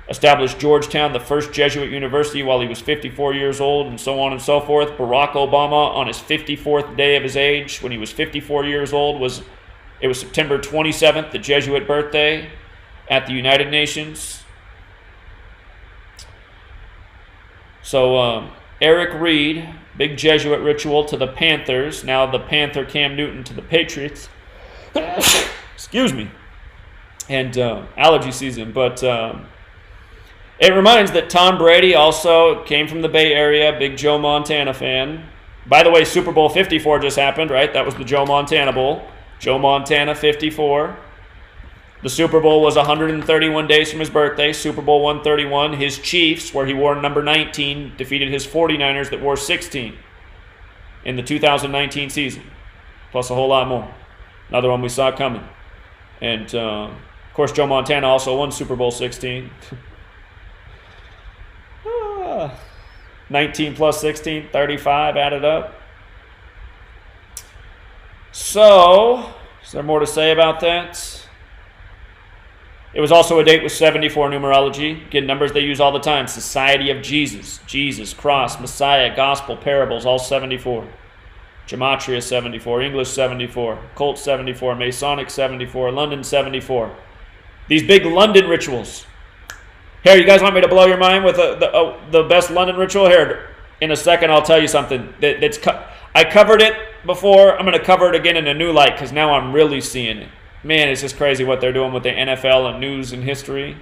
established Georgetown, the first Jesuit university, while he was 54 years old, and so on and so forth. Barack Obama, on his 54th day of his age, when he was 54 years old, it was September 27th, the Jesuit birthday at the United Nations. So Eric Reed, big Jesuit ritual to the Panthers. Now the Panther Cam Newton to the Patriots. Excuse me. And allergy season. But it reminds that Tom Brady also came from the Bay Area, big Joe Montana fan. By the way, Super Bowl 54 just happened, right? That was the Joe Montana Bowl. Joe Montana, 54. The Super Bowl was 131 days from his birthday. Super Bowl 131. His Chiefs, where he wore number 19, defeated his 49ers that wore 16 in the 2019 season. Plus a whole lot more. Another one we saw coming. And, of course, Joe Montana also won Super Bowl 16. 19 plus 16, 35 added up. So, is there more to say about that? It was also a date with 74 numerology. Again, numbers they use all the time. Society of Jesus, Jesus, Cross, Messiah, Gospel, Parables, all 74. Gematria 74, English 74, Colt 74, Masonic 74, London 74. These big London rituals. Here, you guys want me to blow your mind with the best London ritual? Here, in a second I'll tell you something. I covered it before. I'm going to cover it again in a new light because now I'm really seeing it. Man, it's just crazy what they're doing with the NFL and news and history.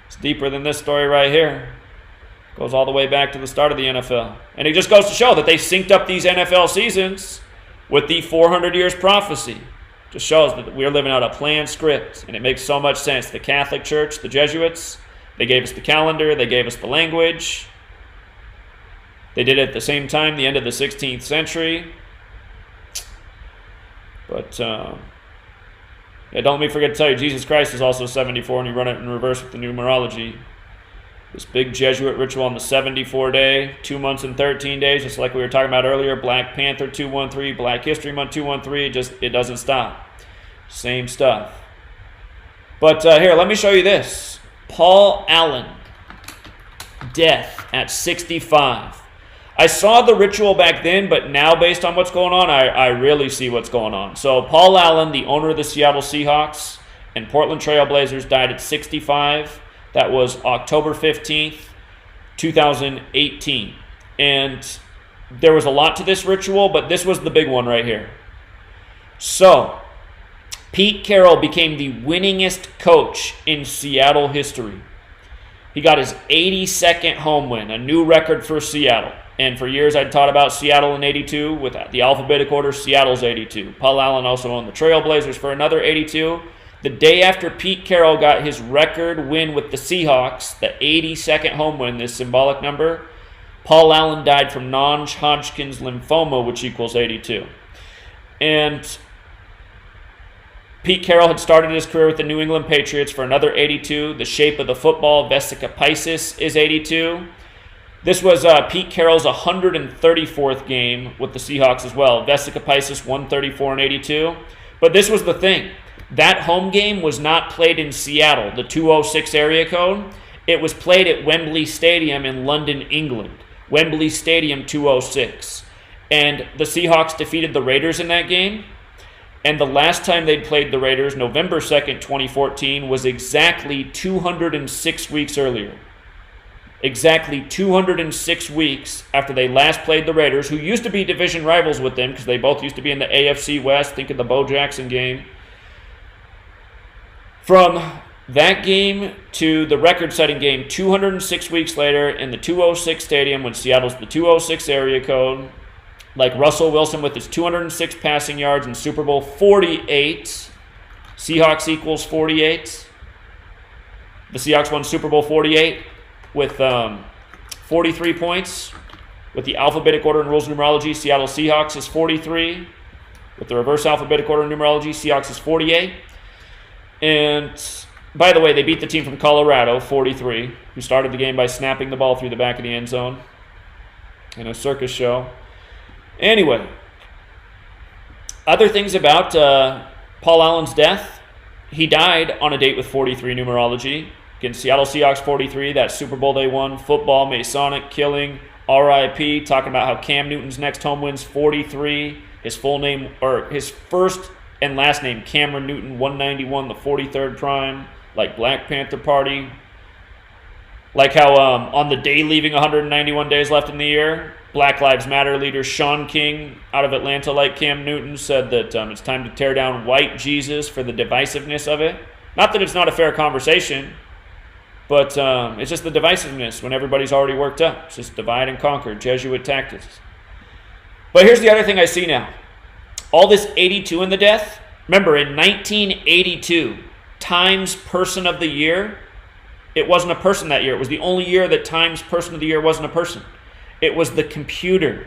It's deeper than this story right here. Goes all the way back to the start of the NFL. And it just goes to show that they synced up these NFL seasons with the 400 years prophecy. Just shows that we're living out a planned script, and it makes so much sense. The Catholic Church, the Jesuits, they gave us the calendar, they gave us the language. They did it at the same time, the end of the 16th century. But, yeah, don't let me forget to tell you, Jesus Christ is also 74, and you run it in reverse with the numerology. This big Jesuit ritual on the 74 day, 2 months and 13 days, just like we were talking about earlier. Black Panther 213, Black History Month 213, it doesn't stop. Same stuff. But here, let me show you this. Paul Allen, death at 65. I saw the ritual back then, but now based on what's going on, I really see what's going on. So Paul Allen, the owner of the Seattle Seahawks and Portland Trail Blazers, died at 65. That was October 15th, 2018. And there was a lot to this ritual, but this was the big one right here. So, Pete Carroll became the winningest coach in Seattle history. He got his 82nd home win, a new record for Seattle. And for years I'd taught about Seattle in 82 with the alphabetic order. Seattle's 82. Paul Allen also owned the Trailblazers for another 82. The day after Pete Carroll got his record win with the Seahawks, the 82nd home win, this symbolic number, Paul Allen died from non-Hodgkin's lymphoma, which equals 82. And Pete Carroll had started his career with the New England Patriots for another 82. The shape of the football, Vesica Piscis, is 82. This was Pete Carroll's 134th game with the Seahawks as well. Vesica Piscis, 134 and 82. But this was the thing. That home game was not played in Seattle, the 206 area code. It was played at Wembley Stadium in London, England. Wembley Stadium 206. And the Seahawks defeated the Raiders in that game. And the last time they'd played the Raiders, November 2nd, 2014, was exactly 206 weeks earlier. Exactly 206 weeks after they last played the Raiders, who used to be division rivals with them because they both used to be in the AFC West. Think of the Bo Jackson game. From that game to the record-setting game 206 weeks later in the 206 stadium when Seattle's the 206 area code, like Russell Wilson with his 206 passing yards in Super Bowl 48. Seahawks equals 48. The Seahawks won Super Bowl 48 with 43 points. With the alphabetic order and rules of numerology, Seattle Seahawks is 43. With the reverse alphabetic order and numerology, Seahawks is 48. And by the way, they beat the team from Colorado, 43, who started the game by snapping the ball through the back of the end zone in a circus show. Anyway, other things about Paul Allen's death. He died on a date with 43 numerology. Again, Seattle Seahawks 43, that Super Bowl they won. Football, Masonic, killing, RIP. Talking about how Cam Newton's next home win's 43. His full name, or his first and last name, Cameron Newton, 191, the 43rd prime. Like Black Panther Party. Like how on the day leaving 191 days left in the year, Black Lives Matter leader Sean King out of Atlanta, like Cam Newton, said that it's time to tear down white Jesus for the divisiveness of it. Not that it's not a fair conversation, but it's just the divisiveness when everybody's already worked up. It's just divide and conquer, Jesuit tactics. But here's the other thing I see now. All this 82 in the death. Remember, in 1982, Times Person of the Year, it wasn't a person that year. It was the only year that Times Person of the Year wasn't a person. It was the computer.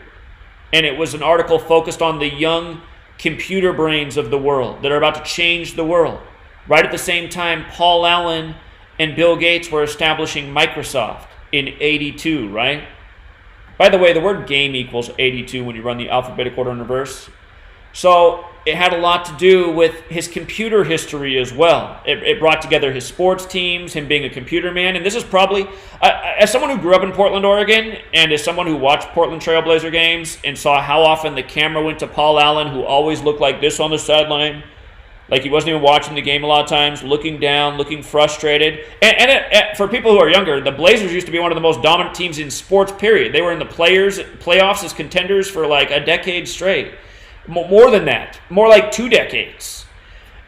And it was an article focused on the young computer brains of the world that are about to change the world. Right at the same time, Paul Allen and Bill Gates were establishing Microsoft in 82, right? By the way, the word game equals 82 when you run the alphabetic order in reverse. So it had a lot to do with his computer history as well. It brought together his sports teams, him being a computer man. And this is probably, as someone who grew up in Portland, Oregon, and as someone who watched Portland Trailblazer games and saw how often the camera went to Paul Allen, who always looked like this on the sideline, like he wasn't even watching the game a lot of times, looking down, looking frustrated. And for people who are younger, the Blazers used to be one of the most dominant teams in sports, period. They were in the playoffs as contenders for like a decade straight. More than that. More like 2 decades.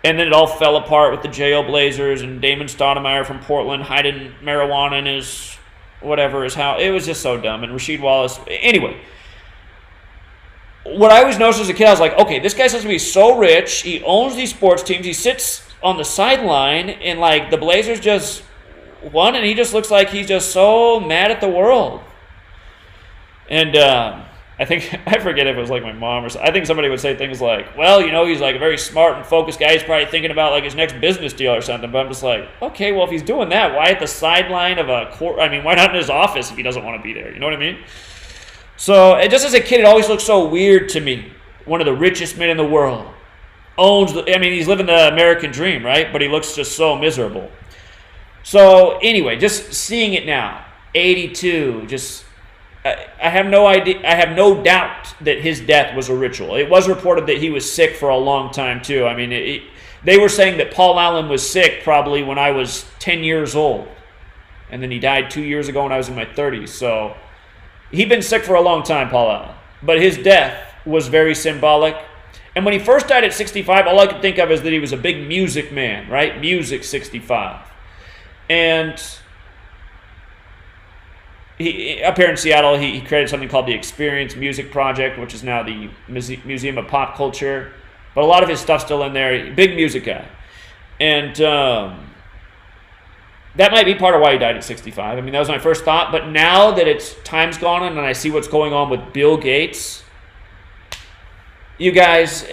And then it all fell apart with the J.O. Blazers and Damon Stoudemire from Portland hiding marijuana in his house. It was just so dumb. And Rasheed Wallace. Anyway. What I always noticed as a kid, I was like, okay, this guy supposed to be so rich. He owns these sports teams. He sits on the sideline and like the Blazers just won and he just looks like he's just so mad at the world. And I forget if it was like my mom or something. I think somebody would say things like, well, you know, he's like a very smart and focused guy. He's probably thinking about like his next business deal or something. But I'm just like, okay, well, if he's doing that, why at the sideline of a court? I mean, why not in his office if he doesn't want to be there? You know what I mean? So just as a kid, it always looked so weird to me. One of the richest men in the world. He's living the American dream, right? But he looks just so miserable. So anyway, just seeing it now, 82, just... I have no idea. I have no doubt that his death was a ritual. It was reported that he was sick for a long time too. I mean, they were saying that Paul Allen was sick probably when I was 10 years old, and then he died 2 years ago when I was in my 30s. So he'd been sick for a long time, Paul Allen. But his death was very symbolic. And when he first died at 65, all I could think of is that he was a big music man, right? Music 65, and up here in Seattle, he created something called the Experience Music Project, which is now the Museum of Pop Culture. But a lot of his stuff's still in there. Big music guy. And that might be part of why he died at 65. I mean, that was my first thought. But now that time's gone on and I see what's going on with Bill Gates, you guys,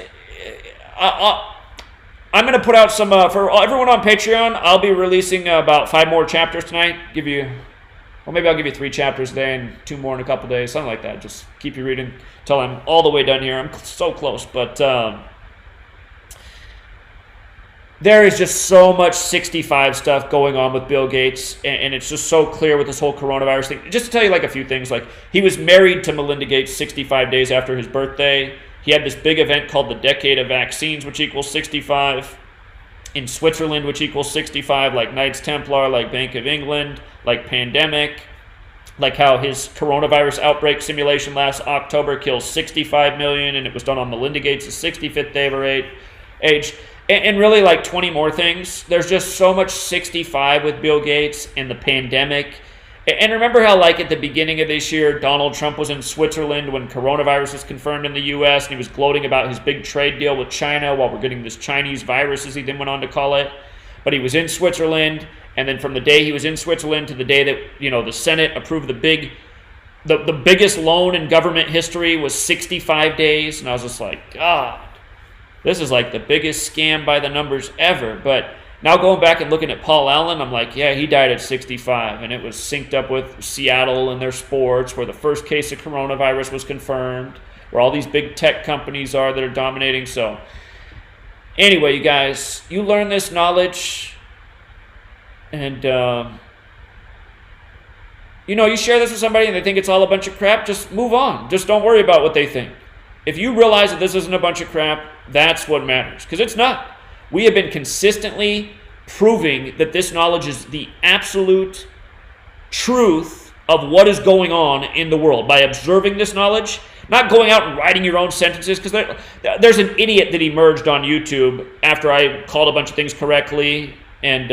I'm I'm going to put out some, for everyone on Patreon, I'll be releasing about 5 more chapters tonight. Well, maybe I'll give you 3 chapters today and 2 more in a couple days, something like that. Just keep you reading until I'm all the way done here. I'm so close, but there is just so much 65 stuff going on with Bill Gates, and it's just so clear with this whole coronavirus thing. Just to tell you like a few things, like he was married to Melinda Gates 65 days after his birthday. He had this big event called the Decade of Vaccines, which equals 65. In Switzerland, which equals 65, like Knights Templar, like Bank of England, like Pandemic, like how his coronavirus outbreak simulation last October kills 65 million, and it was done on Melinda Gates' 65th day of her age. And really like 20 more things. There's just so much 65 with Bill Gates and the pandemic. And remember how like at the beginning of this year, Donald Trump was in Switzerland when coronavirus was confirmed in the U.S. and he was gloating about his big trade deal with China while we're getting this Chinese virus, as he then went on to call it. But he was in Switzerland, and then from the day he was in Switzerland to the day that, you know, the Senate approved the biggest loan in government history was 65 days. And I was just like, God, this is like the biggest scam by the numbers ever. But now going back and looking at Paul Allen, I'm like, yeah, he died at 65, and it was synced up with Seattle and their sports, where the first case of coronavirus was confirmed, where all these big tech companies are that are dominating. So anyway, you guys, you learn this knowledge, and you share this with somebody and they think it's all a bunch of crap, just move on. Just don't worry about what they think. If you realize that this isn't a bunch of crap, that's what matters, because it's not. We have been consistently proving that this knowledge is the absolute truth of what is going on in the world by observing this knowledge, not going out and writing your own sentences, because there's an idiot that emerged on YouTube after I called a bunch of things correctly, and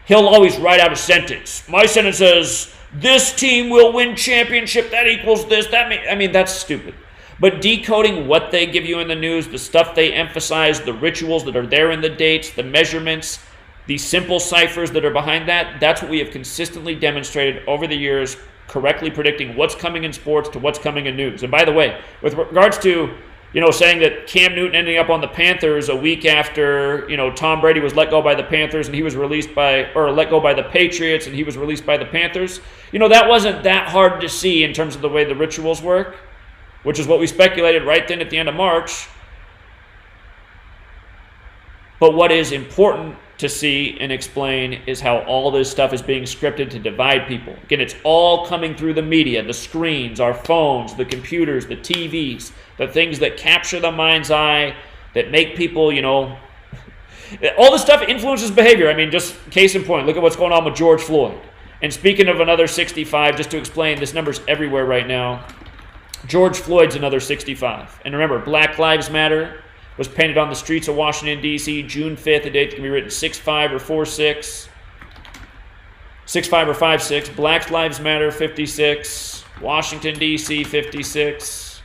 he'll always write out a sentence. My sentence says, this team will win championship, that equals this, that's stupid. But decoding what they give you in the news, the stuff they emphasize, the rituals that are there in the dates, the measurements, the simple ciphers that are behind that, that's what we have consistently demonstrated over the years, correctly predicting what's coming in sports to what's coming in news. And by the way, with regards to, saying that Cam Newton ending up on the Panthers a week after, Tom Brady was let go by the Panthers and he was let go by the Patriots and he was released by the Panthers, that wasn't that hard to see in terms of the way the rituals work, which is what we speculated right then at the end of March. But what is important to see and explain is how all this stuff is being scripted to divide people. Again, it's all coming through the media, the screens, our phones, the computers, the TVs, the things that capture the mind's eye, that make people, all this stuff influences behavior. Just case in point, look at what's going on with George Floyd. And speaking of another 65, just to explain, this number's everywhere right now. George Floyd's another 65. And remember, Black Lives Matter was painted on the streets of Washington, D.C. June 5th. The date can be written 6-5 or 4-6. 6-5 or 5-6. Black Lives Matter, 56. Washington, D.C., 56.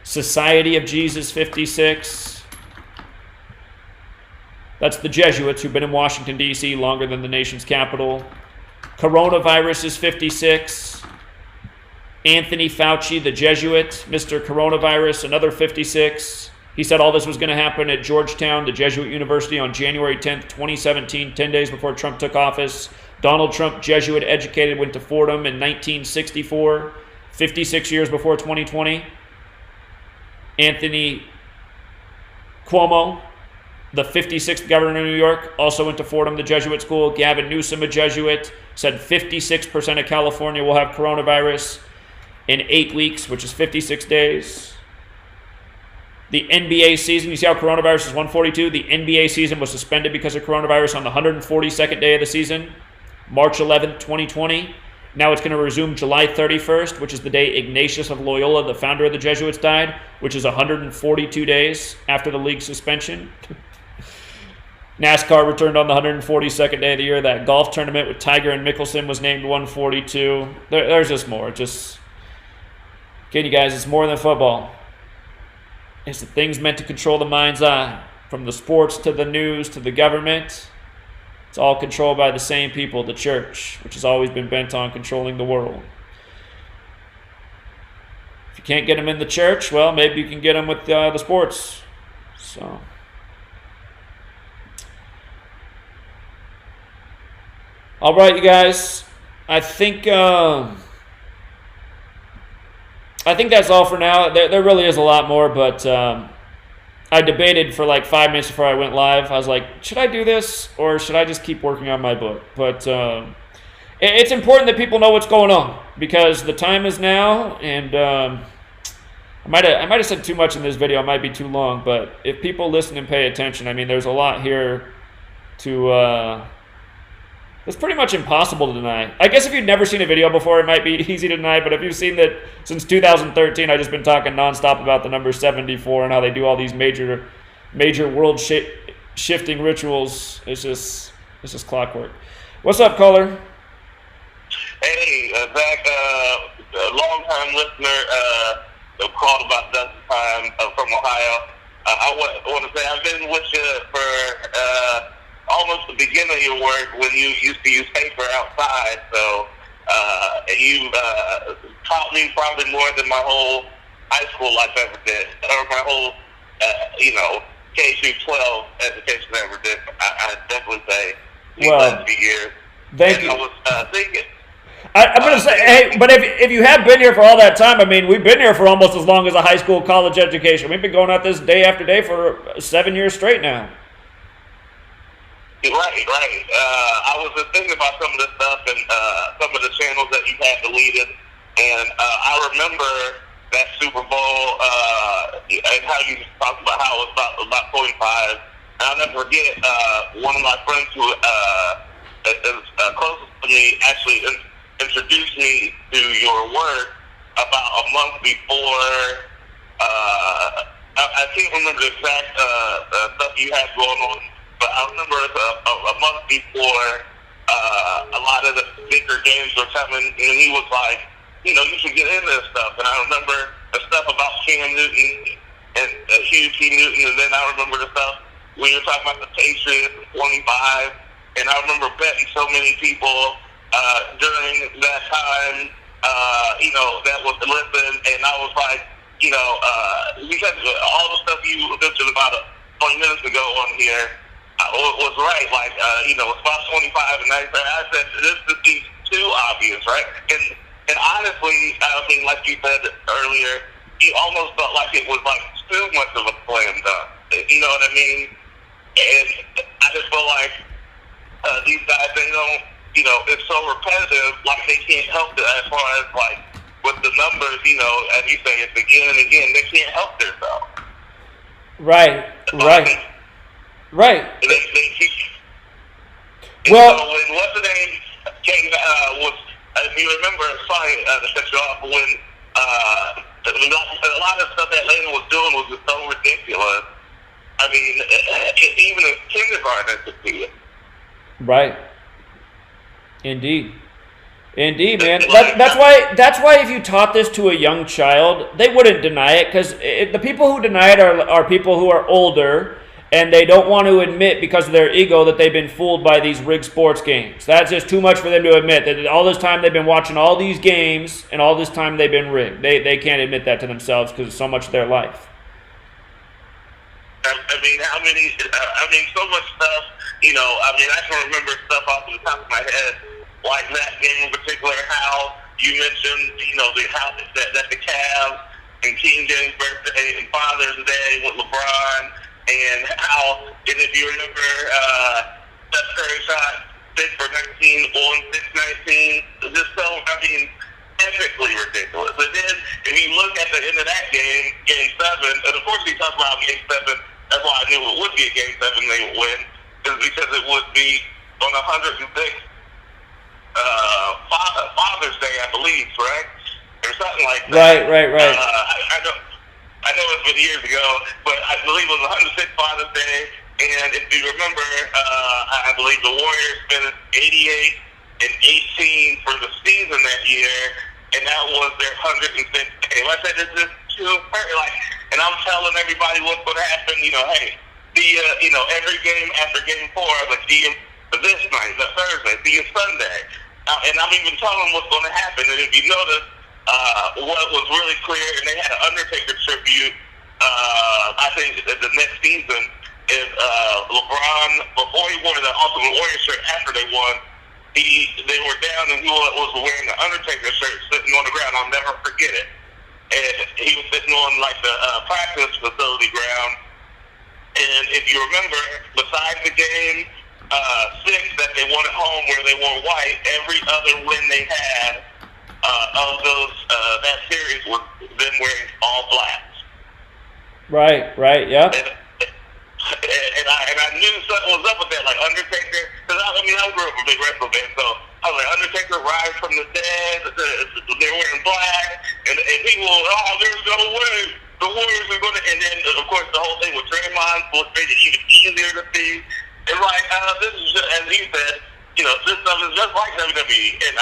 Society of Jesus, 56. That's the Jesuits who've been in Washington, D.C. longer than the nation's capital. Coronavirus is 56. Anthony Fauci, the Jesuit, Mr. Coronavirus, another 56. He said all this was going to happen at Georgetown, the Jesuit University, on January 10th, 2017, 10 days before Trump took office. Donald Trump, Jesuit educated, went to Fordham in 1964, 56 years before 2020. Anthony Cuomo, the 56th governor of New York, also went to Fordham, the Jesuit school. Gavin Newsom, a Jesuit, said 56% of California will have coronavirus in 8 weeks, which is 56 days. The NBA season, you see how coronavirus is 142? The NBA season was suspended because of coronavirus on the 142nd day of the season, March 11th, 2020. Now it's going to resume July 31st, which is the day Ignatius of Loyola, the founder of the Jesuits, died, which is 142 days after the league suspension. NASCAR returned on the 142nd day of the year. That golf tournament with Tiger and Mickelson was named 142. There's just more. Again, you guys, it's more than football. It's the things meant to control the mind's eye. From the sports to the news to the government, it's all controlled by the same people, the church, which has always been bent on controlling the world. If you can't get them in the church, well, maybe you can get them with the sports. So, all right, you guys. I think that's all for now. There really is a lot more, but I debated for like 5 minutes before I went live. I was like, should I do this or should I just keep working on my book? But it's important that people know what's going on because the time is now, and I might have said too much in this video. It might be too long, but if people listen and pay attention, I mean, there's a lot here to. It's pretty much impossible to deny. I guess if you've never seen a video before, it might be easy to deny, but if you've seen that since 2013, I've just been talking nonstop about the number 74 and how they do all these major world shifting rituals. It's just clockwork. What's up, caller? Hey, Zach, long-time listener, called about dozen time from Ohio. I want to say I've been with you for almost the beginning of your work when you used to use paper outside. So you taught me probably more than my whole high school life ever did, or my whole, K through 12 education ever did. I definitely say these last few years. Thank you. I was thinking. I'm going to say, hey, but if you have been here for all that time, I mean, we've been here for almost as long as a high school, college education. We've been going at this day after day for 7 years straight now. Right. I was just thinking about some of this stuff and some of the channels that you had deleted, and I remember that Super Bowl and how you talked about how it was about 45. And I'll never forget one of my friends who is closest to me actually introduced me to your work about a month before. I can't remember the exact stuff you had going on, but I remember a month before a lot of the bigger games were coming, and he was like, you should get into this stuff. And I remember the stuff about Cam Newton and Hugh T. Newton, and then I remember the stuff when you were talking about the Patriots, 25, and I remember betting so many people during that time, that was listening, and I was like, because all the stuff you mentioned about 20 minutes ago on here was right. Like, it's about 25, and I said, this seems too obvious, right? And honestly, I mean, like you said earlier, you almost felt like it was like too much of a slam dunk. You know what I mean? And I just feel like these guys, they don't, it's so repetitive, like they can't help it as far as like with the numbers, as you say, it's again and again, they can't help themselves. Right. They keep. Well, so when what's the name came was, if you remember, sorry to cut you off, when a lot of stuff that Atlanta was doing was just so ridiculous. I mean, even in kindergarten, I could see it. Right. Indeed, man. That's why if you taught this to a young child, they wouldn't deny it, because the people who deny it are people who are older, and they don't want to admit because of their ego that they've been fooled by these rigged sports games. That's just too much for them to admit, that all this time they've been watching all these games, and all this time they've been rigged. They can't admit that to themselves because it's so much of their life. I mean, so much stuff, I can remember stuff off the top of my head, like that game in particular, how you mentioned, how that the Cavs and King James' birthday and Father's Day with LeBron, and how, and if you remember, Steph Curry shot 6 for 19 on 6-19, just so, epically ridiculous. But then, if you look at the end of that game, Game 7, and of course we talked about Game 7, that's why I knew it would be a Game 7 they would win, is because it would be on 106th Father's Day, I believe, right? Or something like that. Right. I know it's been years ago, but I believe it was 106th Father's Day, and if you remember, I believe the Warriors finished 88 and 18 for the season that year, and that was their 106th game. I said, this is too perfect, and I'm telling everybody what's going to happen, hey, every game after Game 4, see you this night, the Thursday, see you Sunday. And I'm even telling them what's going to happen, and if you notice, what was really clear, and they had an Undertaker tribute I think the next season is LeBron, before he wore the Ultimate Warrior shirt, after they won, they were down and he was wearing the Undertaker shirt sitting on the ground. I'll never forget it. And he was sitting on like the practice facility ground. And if you remember, besides the game 6 that they won at home where they wore white, every other win they had of those that series was them wearing all blacks. Right, yeah. And I knew something was up with that, like Undertaker, because I grew up a big wrestling fan, so I was like, Undertaker rise from the dead, they're wearing black, and people, there's no way, the Warriors are going to, and then, of course, the whole thing with Draymond was made it even easier to see. And like, this is just, as he said, this stuff is just like WWE, and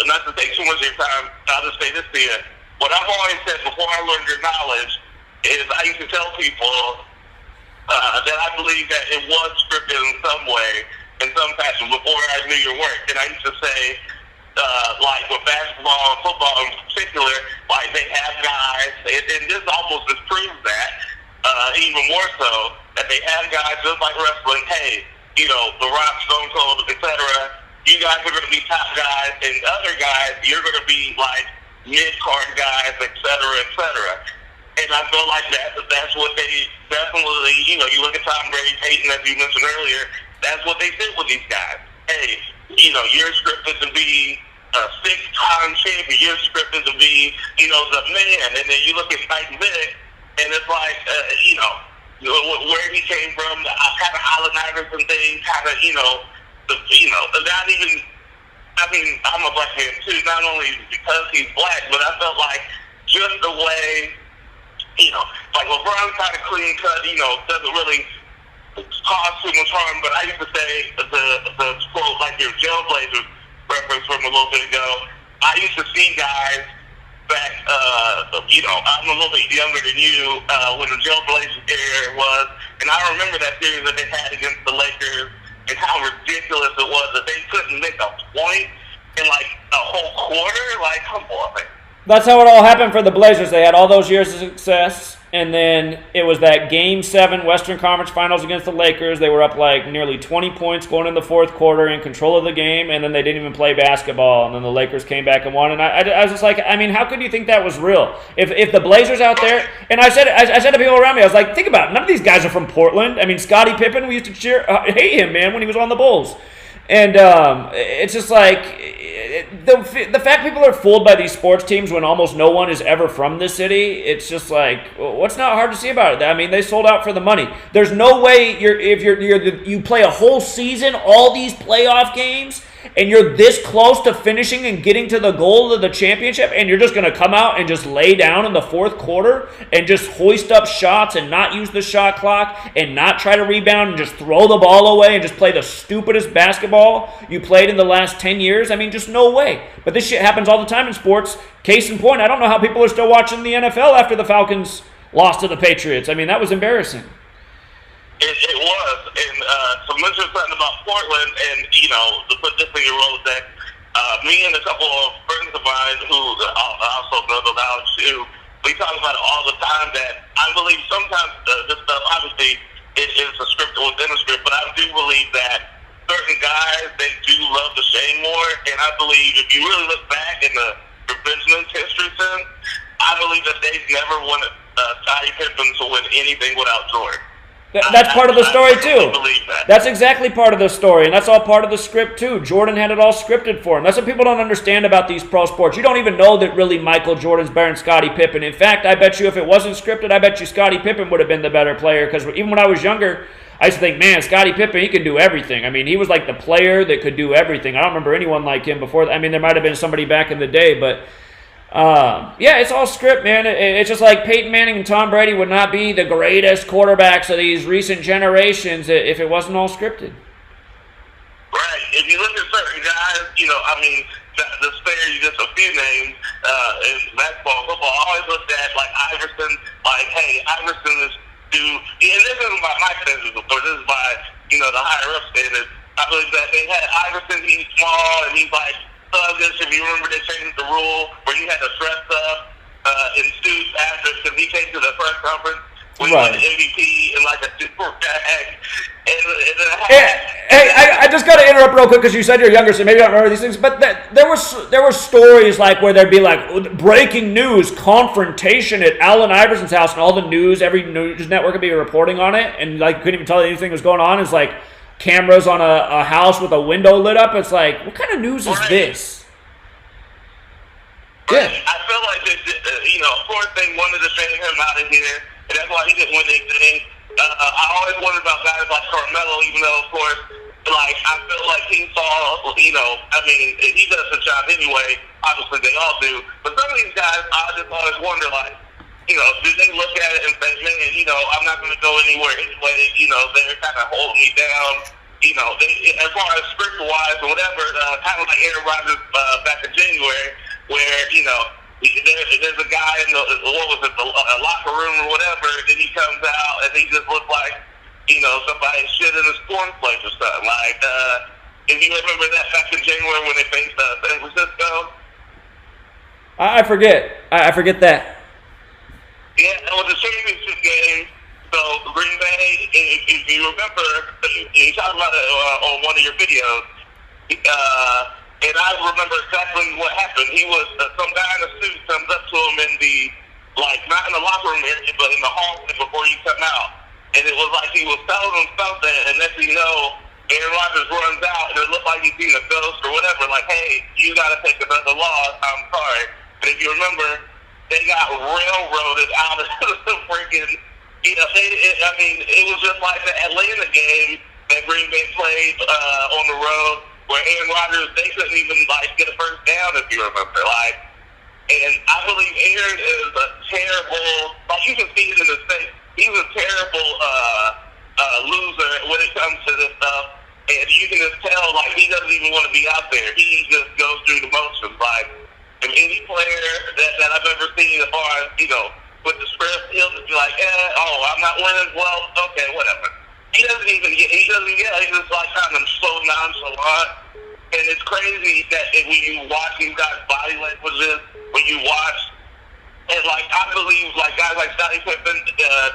not to take too much of your time, I'll just say this to you. What I've always said before I learned your knowledge is I used to tell people that I believe that it was scripted in some way, in some fashion, before I knew your work. And I used to say, like with basketball and football in particular, like they have guys, and this almost disproves that, even more so, that they have guys just like wrestling, hey, The Rock, Stone Cold, etc., you guys are going to be top guys, and other guys, you're going to be like mid-card guys, etc. And I feel like that's what they definitely, you look at Tom Brady, Peyton, as you mentioned earlier, that's what they did with these guys. Hey, you're scripted to be a 6-time champion. You're scripted to be, the man. And then you look at Mike Vick, and it's like, where he came from, kind of Allen Iverson thing, kind of, not even, I'm a black man too, not only because he's black, but I felt like just the way, like LeBron kind of clean cut, doesn't really cause too much harm, but I used to say, the quote, like your Jailblazers reference from a little bit ago, I used to see guys back, I'm a little bit younger than you, when the Jailblazers era was, and I remember that series that they had against the Lakers, and how ridiculous it was that they couldn't make a point in like a whole quarter. Like, come on. That's how it all happened for the Blazers. They had all those years of success, and then it was that Game 7 Western Conference Finals against the Lakers. They were up like nearly 20 points going in the fourth quarter, in control of the game, and then they didn't even play basketball, and then the Lakers came back and won. And I was just like, how could you think that was real? If the Blazers out there, and I said to people around me, I was like, think about it. None of these guys are from Portland. Scottie Pippen, we used to hate him, man, when he was on the Bulls. And it's just like, the fact people are fooled by these sports teams when almost no one is ever from this city, it's just like, what's not hard to see about it? They sold out for the money. There's no way you play a whole season, all these playoff games, and you're this close to finishing and getting to the goal of the championship, and you're just going to come out and just lay down in the fourth quarter and just hoist up shots and not use the shot clock and not try to rebound and just throw the ball away and just play the stupidest basketball you played in the last 10 years? Just no way. But this shit happens all the time in sports. Case in point, I don't know how people are still watching the NFL after the Falcons lost to the Patriots. That was embarrassing. It was, and to mention something about Portland, and to put this in your Rolodex, me and a couple of friends of mine who also know the knowledge too, we talk about it all the time. That I believe sometimes this stuff, obviously, it is a script within a script, but I do believe that certain guys, they do love the shame more, and I believe if you really look back in the revisionist history sense, I believe that they've never wanted Scottie Pippen to win anything without Jordan. That's part of the story, too. That's exactly part of the story, and that's all part of the script, too. Jordan had it all scripted for him. That's what people don't understand about these pro sports. You don't even know that really Michael Jordan's better than Scottie Pippen. In fact, I bet you if it wasn't scripted, I bet you Scottie Pippen would have been the better player, because even when I was younger, I used to think, man, Scottie Pippen, he could do everything. He was like the player that could do everything. I don't remember anyone like him before. There might have been somebody back in the day, but it's all script, man. It's just like Peyton Manning and Tom Brady would not be the greatest quarterbacks of these recent generations if it wasn't all scripted. Right. If you look at certain guys, to spare you just a few names in basketball, football, I always looked at like Iverson, like, hey, Iverson is and this isn't by my standards, of course, this is by, the higher up standards. I believe that they had Iverson, he's small, and he's like, if you remember, they changed the rule where you had to dress up in suits after, because he came to the press conference when he Right. won the MVP in like a super bag. Hey, I just got to interrupt real quick because you said you're younger, so maybe I don't remember these things. But there were stories like where there'd be like breaking news, confrontation at Allen Iverson's house, and all the news, every news network would be reporting on it, and like couldn't even tell anything was going on. It's like cameras on a house with a window lit up. It's like, what kind of news is this? Yeah, I feel like of course they wanted to send him out of here, and that's why he didn't win anything. I always wondered about guys like Carmelo, even though, of course, like, I feel like he saw, he does the job anyway. Obviously, they all do. But some of these guys, I just always wonder, like, do they look at it and say, man, I'm not going to go anywhere anyway. They're kind of holding me down. As far as script-wise or whatever, kind of like Aaron Rodgers back in January, where, there's a guy in the locker room or whatever, and then he comes out and he just looks like, somebody shit in his cornflakes or something. Like, if you remember that back in January when they faced San Francisco? I forget. I forget that. Yeah, it was a championship game. So Green Bay, if you remember, you talked about it on one of your videos. And I remember exactly what happened. He was some guy in a suit comes up to him in the not in the locker room area, but in the hallway before you come out. And it was like he was telling him something, and next thing you know, Aaron Rodgers runs out, and it looked like he's seen a ghost or whatever. Like, hey, you got to take another loss. I'm sorry. But if you remember, they got railroaded out of the freaking. It was just like the Atlanta game that Green Bay played on the road, where Aaron Rodgers, they couldn't even get a first down, if you remember. And I believe Aaron is a terrible. You can see it in his face. He's a terrible loser when it comes to this stuff, and you can just tell he doesn't even want to be out there. He just goes through the motions. And any player that I've ever seen, as far as with the script, he'll just be like, I'm not winning. Well, okay, whatever. He doesn't yell. He's just kind of so nonchalant. And it's crazy that when you watch these guys' body languages, when you watch, and I believe guys like Scottie Pippen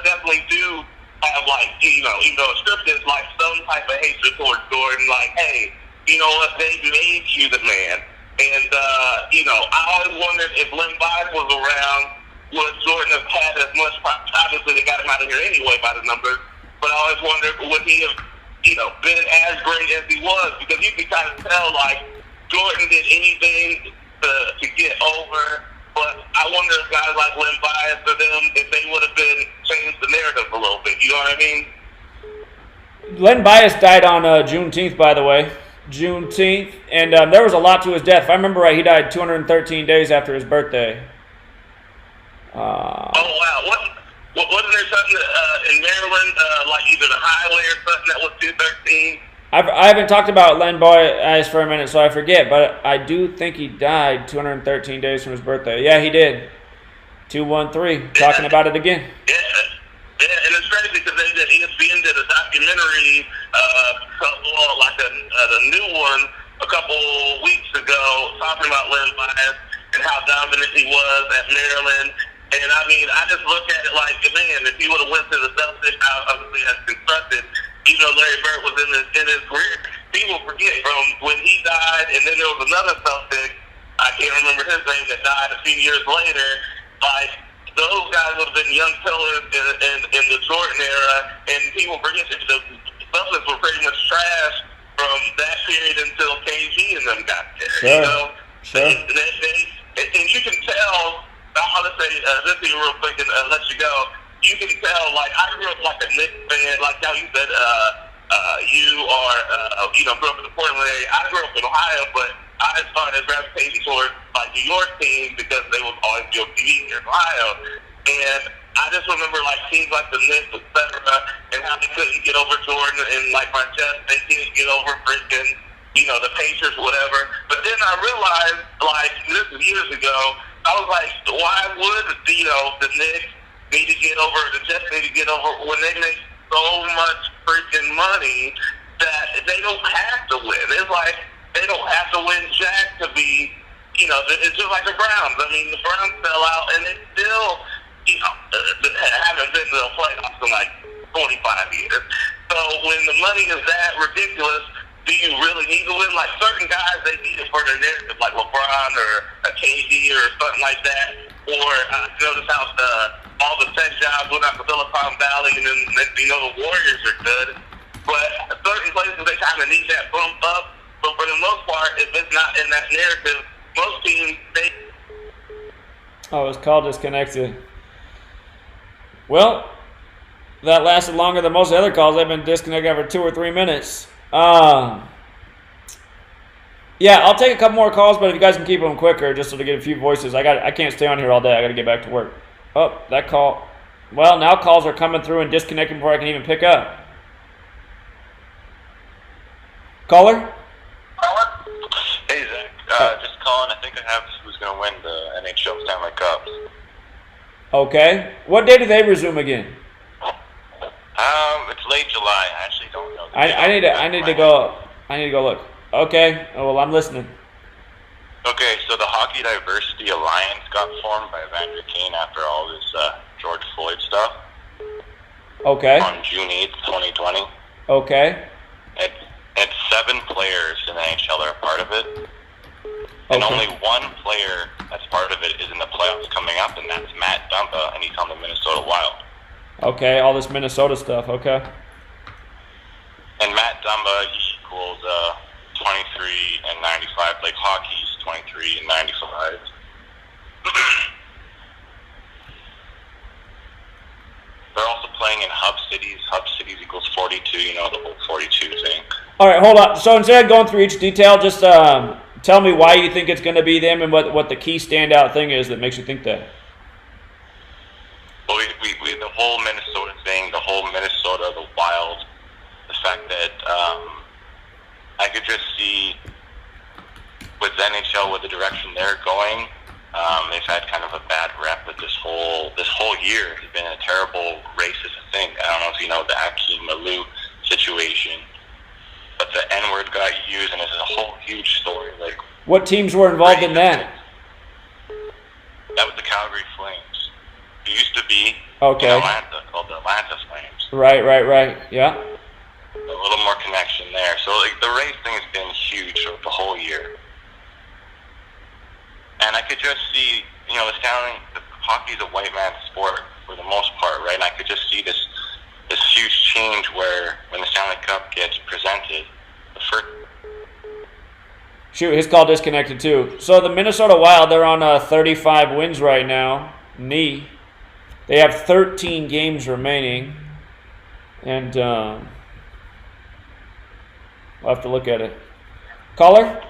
definitely do have even though a script is some type of hatred towards Jordan. Hey, you know what? They made you the man. And I always wondered if Len Bias was around, would Jordan have had as much? Obviously, they got him out of here anyway by the numbers. But I always wondered, would he have, been as great as he was? Because you can kind of tell, Jordan did anything to get over. But I wonder if guys like Len Bias or them, if they would have been changed the narrative a little bit. You know what I mean? Len Bias died on Juneteenth, by the way. Juneteenth. And there was a lot to his death. If I remember right, he died 213 days after his birthday. Oh, wow. Wasn't there something in Maryland, either the highway or something that was 213? I haven't talked about Len Bias for a minute, so I forget. But I do think he died 213 days from his birthday. Yeah, he did. 213. Talking about it again. Yeah, and it's crazy because ESPN did a documentary, the new one, a couple weeks ago, talking about Len Bias and how dominant he was at Maryland. And I just look at it man, if he would have went to the Celtics, obviously as constructed, Larry Bird was in his career. People forget from when he died, and then there was another Celtic, I can't remember his name, that died a few years later. Those guys would have been young pillars in the Jordan era, and people forget that the Celtics were pretty much trash from that period until KG and them got there. Sure. And you can tell. I'll just say this to you real quick and let you go. You can tell, I grew up like a Knicks fan, like how you said, you are, grew up in the Portland area. I grew up in Ohio, but I started gravitating towards New York teams because they would always be on TV here in Ohio. And I just remember teams like the Knicks, et cetera, and how they couldn't get over Jordan and my Jets, they couldn't get over freaking, the Patriots, whatever. But then I realized, this was years ago, I was like, why would, the Knicks need to get over, the Jets need to get over when they make so much freaking money that they don't have to win? It's they don't have to win jack to be, you know, it's just like the Browns. I mean, the Browns fell out, and they still, you know, haven't been to the playoffs in like 25 years. So when the money is that ridiculous, do you really need to win? Like certain guys, they need it for their narrative, like LeBron or a KD or something like that. Or notice how all the tech jobs went out to Silicon Valley, and then you know the Warriors are good. But certain places they kind of need that bump up. But for the most part, if it's not in that narrative, most teams they. Oh, his call disconnected. Well, that lasted longer than most other calls. They've been disconnected for 2 or 3 minutes. Yeah, I'll take a couple more calls, but if you guys can keep them quicker, just so to get a few voices. I can't stay on here all day. I got to get back to work. Oh, that call. Well, now calls are coming through and disconnecting before I can even pick up. Caller? Hey, Zach. Just calling. I think I have who's going to win the NHL Stanley Cup. Okay. What day do they resume again? It's late July. I actually don't know. I need to go look. Okay. Oh, well, I'm listening. Okay, so the Hockey Diversity Alliance got formed by Evander Kane after all this George Floyd stuff. Okay. On June 8th, 2020. Okay. It's 7 players in the NHL that are part of it. And Okay. only one player that's part of it is in the playoffs coming up, and that's Matt Dumba, and he's on the Minnesota Wild. Okay, all this Minnesota stuff. Okay. And Matt Dumba, he equals 23 and 95. Like hockey's 23 and 95. They're also playing in hub cities. Hub cities equals 42. You know, the whole 42 thing. All right, hold on. So instead of going through each detail, just tell me why you think it's going to be them and what the key standout thing is that makes you think that. Well, we the whole Minnesota thing, the whole Minnesota, the Wild, the fact that I could just see with NHL, with the direction they're going, they've had kind of a bad rep with this whole year. It's been a terrible racist thing. I don't know if you know the Yakima situation, but the N-word got used, and it's a whole huge story. Like, What teams were involved in that? That was the Calgary Flames. It used to be Okay. in Atlanta, called the Atlanta Flames. Right. Yeah. A little more connection there. So like the race thing has been huge for the whole year. And I could just see, you know, hockey is a white man's sport for the most part, right? And I could just see this huge change where when the Stanley Cup gets presented, the first. Shoot, his call disconnected too. So the Minnesota Wild, they're on 35 wins right now. They have 13 games remaining. And I'll have to look at it. Caller?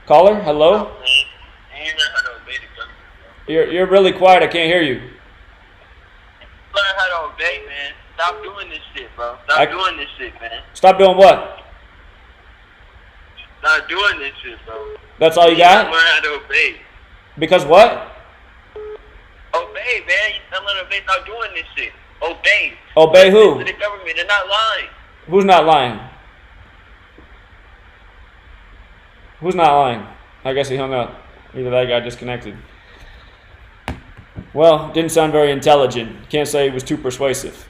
Hello? You're really quiet. I can't hear you. Learn how to obey, man. Stop doing this shit, bro. Stop doing this shit, man. Stop doing what? Stop doing this shit, bro. That's all you got? Learn how to obey. Because what? Obey, man. You tell them to obey. Stop doing this shit. Obey. Obey who? To the government. They're not lying. Who's not lying? Who's not lying? I guess he hung up. Either that guy disconnected. Well, didn't sound very intelligent. Can't say he was too persuasive.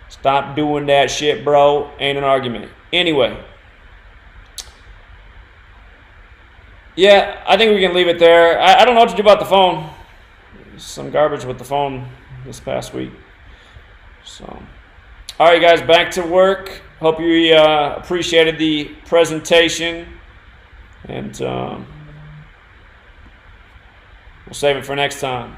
Stop doing that shit, bro. Ain't an argument. Anyway. Yeah, I think we can leave it there. I don't know what to do about the phone. Some garbage with the phone this past week. So, all right, guys, back to work. Hope you appreciated the presentation. And we'll save it for next time.